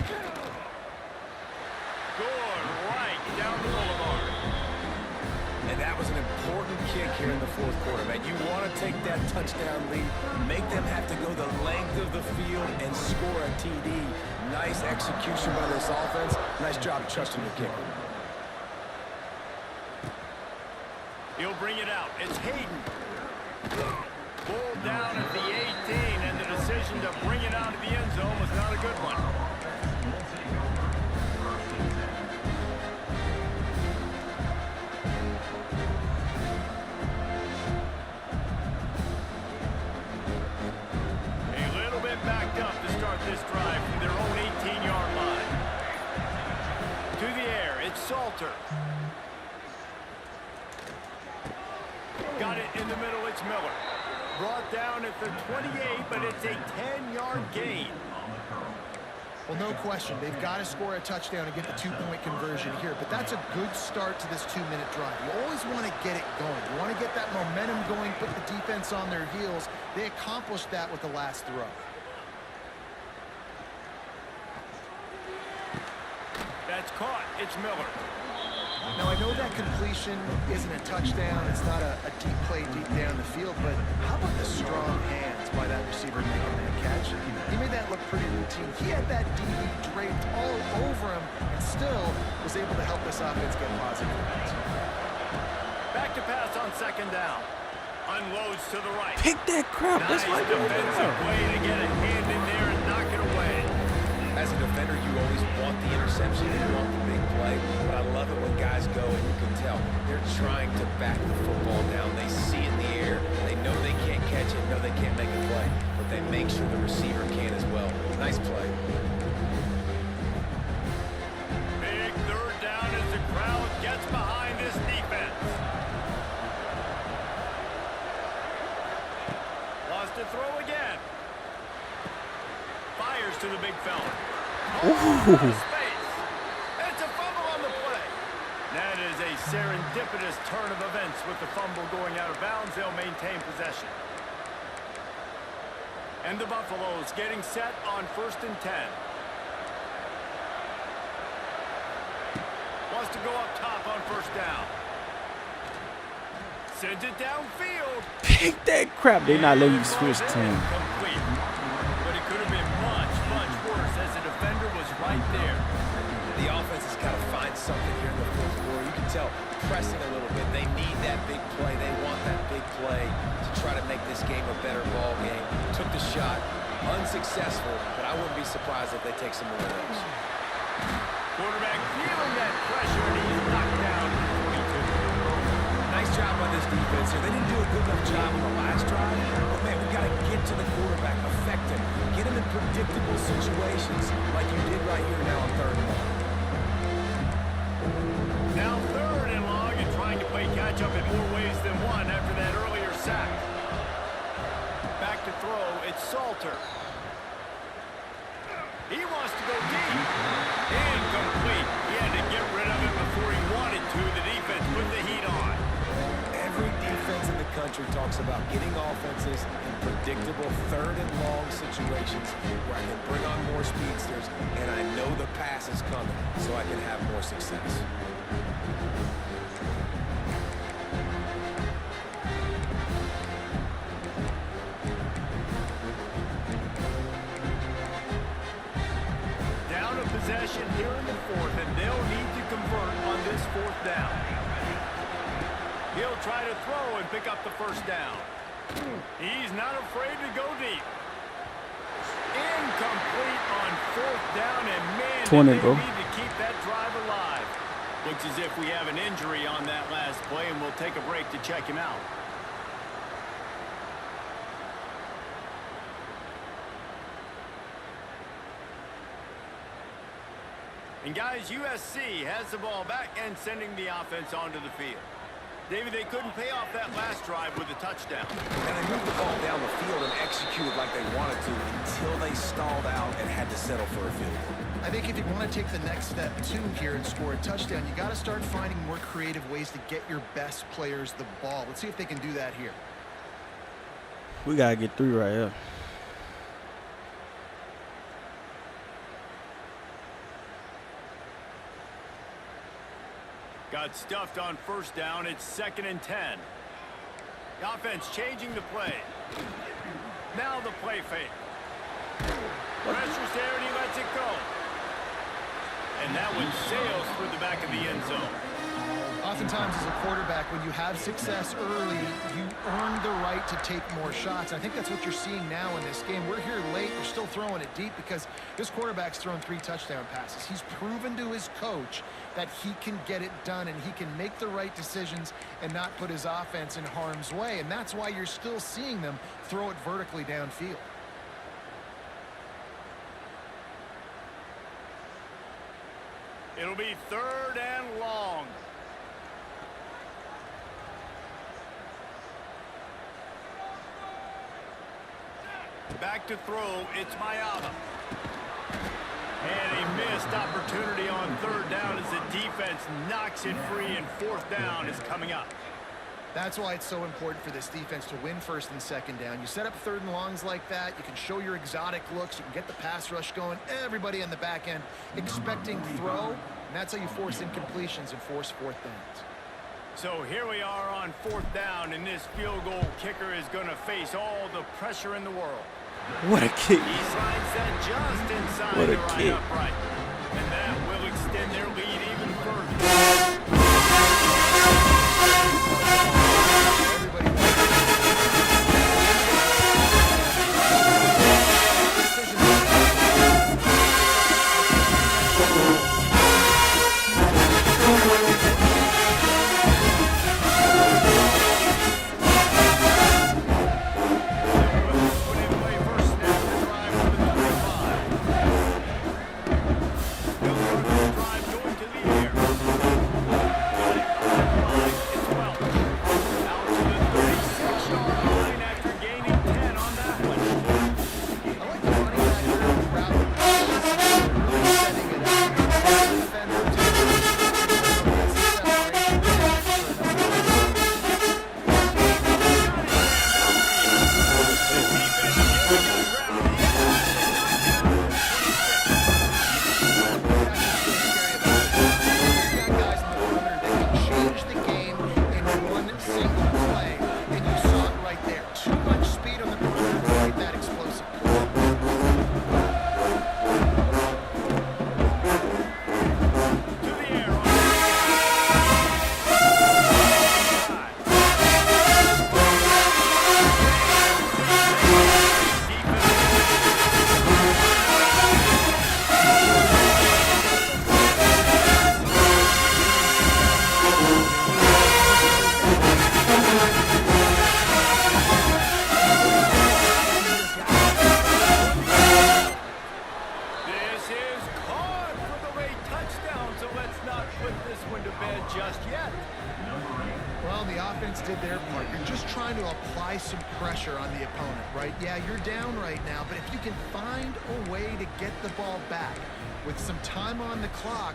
Good right down the boulevard. And that was an important kick here in the 4th quarter, man. You want to take that touchdown lead, make them have to go the length of the field and score a TD. Nice execution by this offense. Nice job trusting your kicker. He'll bring it out. It's Hayden. Pulled down at the 18, and the decision to bring it out of the end zone was not a good one. To the air, it's Salter. Got it in the middle, it's Miller. Brought down at the 28, but it's a 10-yard gain. Well, no question. They've got to score a touchdown and get the two-point conversion here, but that's a good start to this 2-minute drive. You always want to get it going. You want to get that momentum going, put the defense on their heels. They accomplished that with the last throw. That's caught. It's Miller. Now, I know that completion isn't a touchdown. It's not a deep play deep down the field, but how about the strong hands by that receiver making that catch? He made that look pretty routine. He had that DB draped all over him and still was able to help this offense get positive points. Back to pass on second down. Unloads to the right. Pick that crap. That's nice what I defensive way to get a hand in there and knock it away. As a defender, you always want the interception, you want the big play, but I love it when guys go and you can tell they're trying to back the football down. They see it in the air, they know they can't catch it, know they can't make a play, but they make sure the receiver can as well. Nice play. Big third down as the crowd gets behind this defense. Lost to throw again. Fires to the big fella. Space. It's a fumble on the play. That is a serendipitous turn of events with the fumble going out of bounds. They'll maintain possession. And the Buffaloes getting set on 1st and 10. Wants to go up top on 1st down. Sends it downfield. Pick that crap. They're not letting you switch team. Complete. But it could have been much, much worse as the defender was right there. The offense has got to find something here in the fourth quarter. You can tell pressing a little bit. They need that big play. They want that big play to try to make this game a better ball game. Took the shot, unsuccessful, but I wouldn't be surprised if they take some more of those. Quarterback feeling that pressure, and he's knocked down at 22. Nice job by this defense here. They didn't do a good enough job on the last drive, but man, we got to get to the quarterback, affect him, get him in predictable situations like you did right here now on 3rd and 1. Now 3rd and long and trying to play catch-up in more ways than one after that earlier sack. Back to throw, it's Salter. He wants to go deep. Incomplete. He had to get rid of it before he wanted to. The defense put the heat on. Every defense in the country talks about getting offenses in predictable 3rd and long situations where I can bring on more speedsters and I know the pass is coming so I can have more success. Down a possession here in the 4th, and they'll need to convert on this 4th down. He'll try to throw and pick up the 1st down. He's not afraid to go deep. Incomplete on 4th down, and man, 20, they bro. need to keep that drive alive. Looks as if we have an injury on that last play, and we'll take a break to check him out. And guys, USC has the ball back and sending the offense onto the field. David, they couldn't pay off that last drive with a touchdown. And they moved the ball down the field and executed like they wanted to until they stalled out and had to settle for a field goal. I think if you want to take the next step too here and score a touchdown, you got to start finding more creative ways to get your best players the ball. Let's see if they can do that here. We got to get 3 right here. Got stuffed on 1st down. It's 2nd and 10. The offense changing the play. Now the play fake. Pressure's there and he lets it go. And that one sails through the back of the end zone. Oftentimes as a quarterback, when you have success early, you earn the right to take more shots. I think that's what you're seeing now in this game. We're here late. We're still throwing it deep because this quarterback's thrown 3 touchdown passes. He's proven to his coach that he can get it done and he can make the right decisions and not put his offense in harm's way. And that's why you're still seeing them throw it vertically downfield. It'll be 3rd and long. Back to throw, it's Mayala. And a missed opportunity on 3rd down as the defense knocks it free, and 4th down is coming up. That's why it's so important for this defense to win 1st and 2nd down. You set up 3rd and longs like that, you can show your exotic looks, you can get the pass rush going, everybody on the back end expecting throw, and that's how you force incompletions and force 4th downs. So here we are on 4th down, and this field goal kicker is going to face all the pressure in the world. What a kick. He slides that just inside What a the right kick. upright. And that will extend their lead even further. Yeah, you're down right now, but if you can find a way to get the ball back with some time on the clock,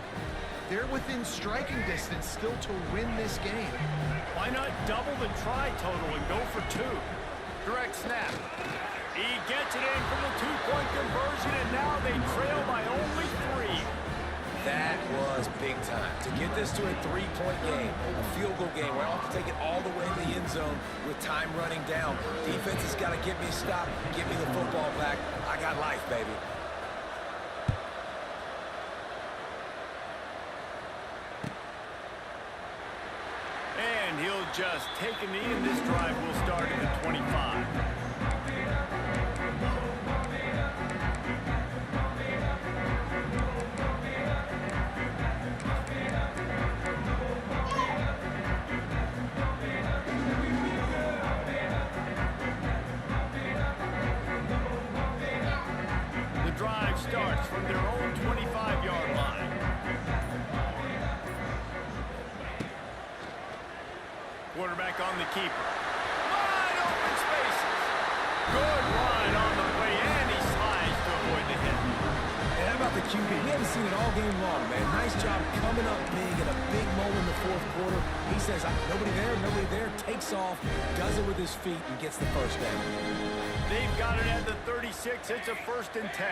they're within striking distance still to win this game. Why not double the try total and go for 2? Direct snap. He gets it in from the 2-point conversion, and now they trail by only 3. That was big time. To get this to a 3-point game, a field goal game, where I have to take it all the way in the end zone with time running down. Defense has got to get me a stop, get me the football back. I got life, baby. And he'll just take a knee, and this drive will start at the 25. Starts from their own 25-yard line. Quarterback on the keeper. Wide open spaces. Good line on the play, and he slides to avoid the hit. And how about the QB? We haven't seen it all game long, man. Nice job coming up big at a big moment in the 4th quarter. He says, nobody there, takes off, does it with his feet, and gets the first down. They've got it at the 36. It's a 1st and 10.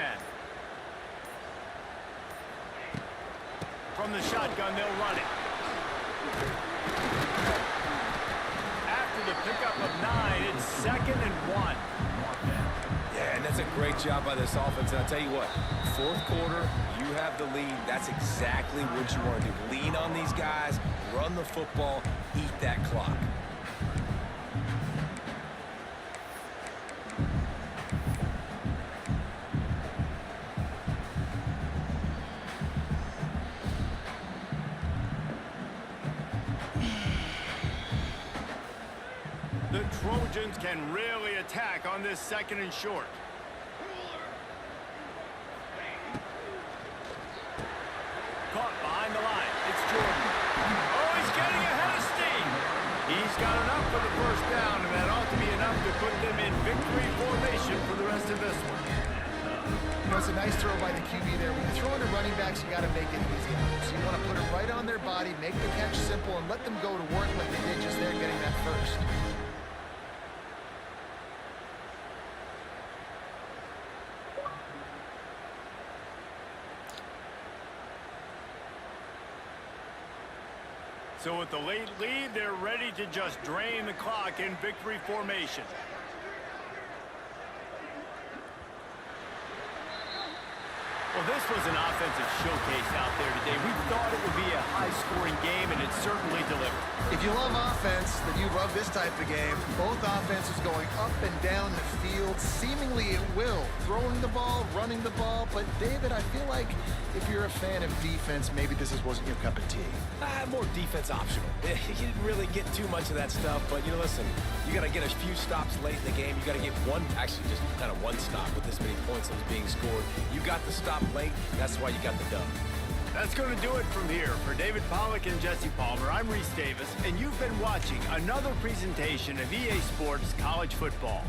From the shotgun, they'll run it. After the pickup of 9, it's 2nd and 1. Yeah, and that's a great job by this offense. And I'll tell you what, 4th quarter, you have the lead. That's exactly what you want to do. Lean on these guys, run the football, eat that clock. The Trojans can really attack on this 2nd and short. Caught by Jordan. Oh, he's getting ahead of steam. He's got enough for the first down, and that ought to be enough to put them in victory formation for the rest of this one. You know, it's a nice throw by the QB there. When you're throwing to running backs, you got to make it easy. So you want to put it right on their body, make the catch simple, and let them go to work like they did just there getting that first. So with the late lead, they're ready to just drain the clock in victory formation. Well, this was an offensive showcase out there today. We thought it would be a high-scoring game, and it certainly delivered. If you love offense, then you love this type of game. Both offenses going up and down the field, seemingly at will. Throwing the ball, running the ball. But, David, I feel like if you're a fan of defense, maybe this wasn't your cup of tea. More defense optional. You didn't really get too much of that stuff, but, you know, listen, you got to get a few stops late in the game. You got to get one, actually just kind of one stop with this many points that was being scored. You got the stop late. That's why you got the dub. That's going to do it from here. For David Pollack and Jesse Palmer, I'm Reese Davis, and you've been watching another presentation of EA Sports College Football.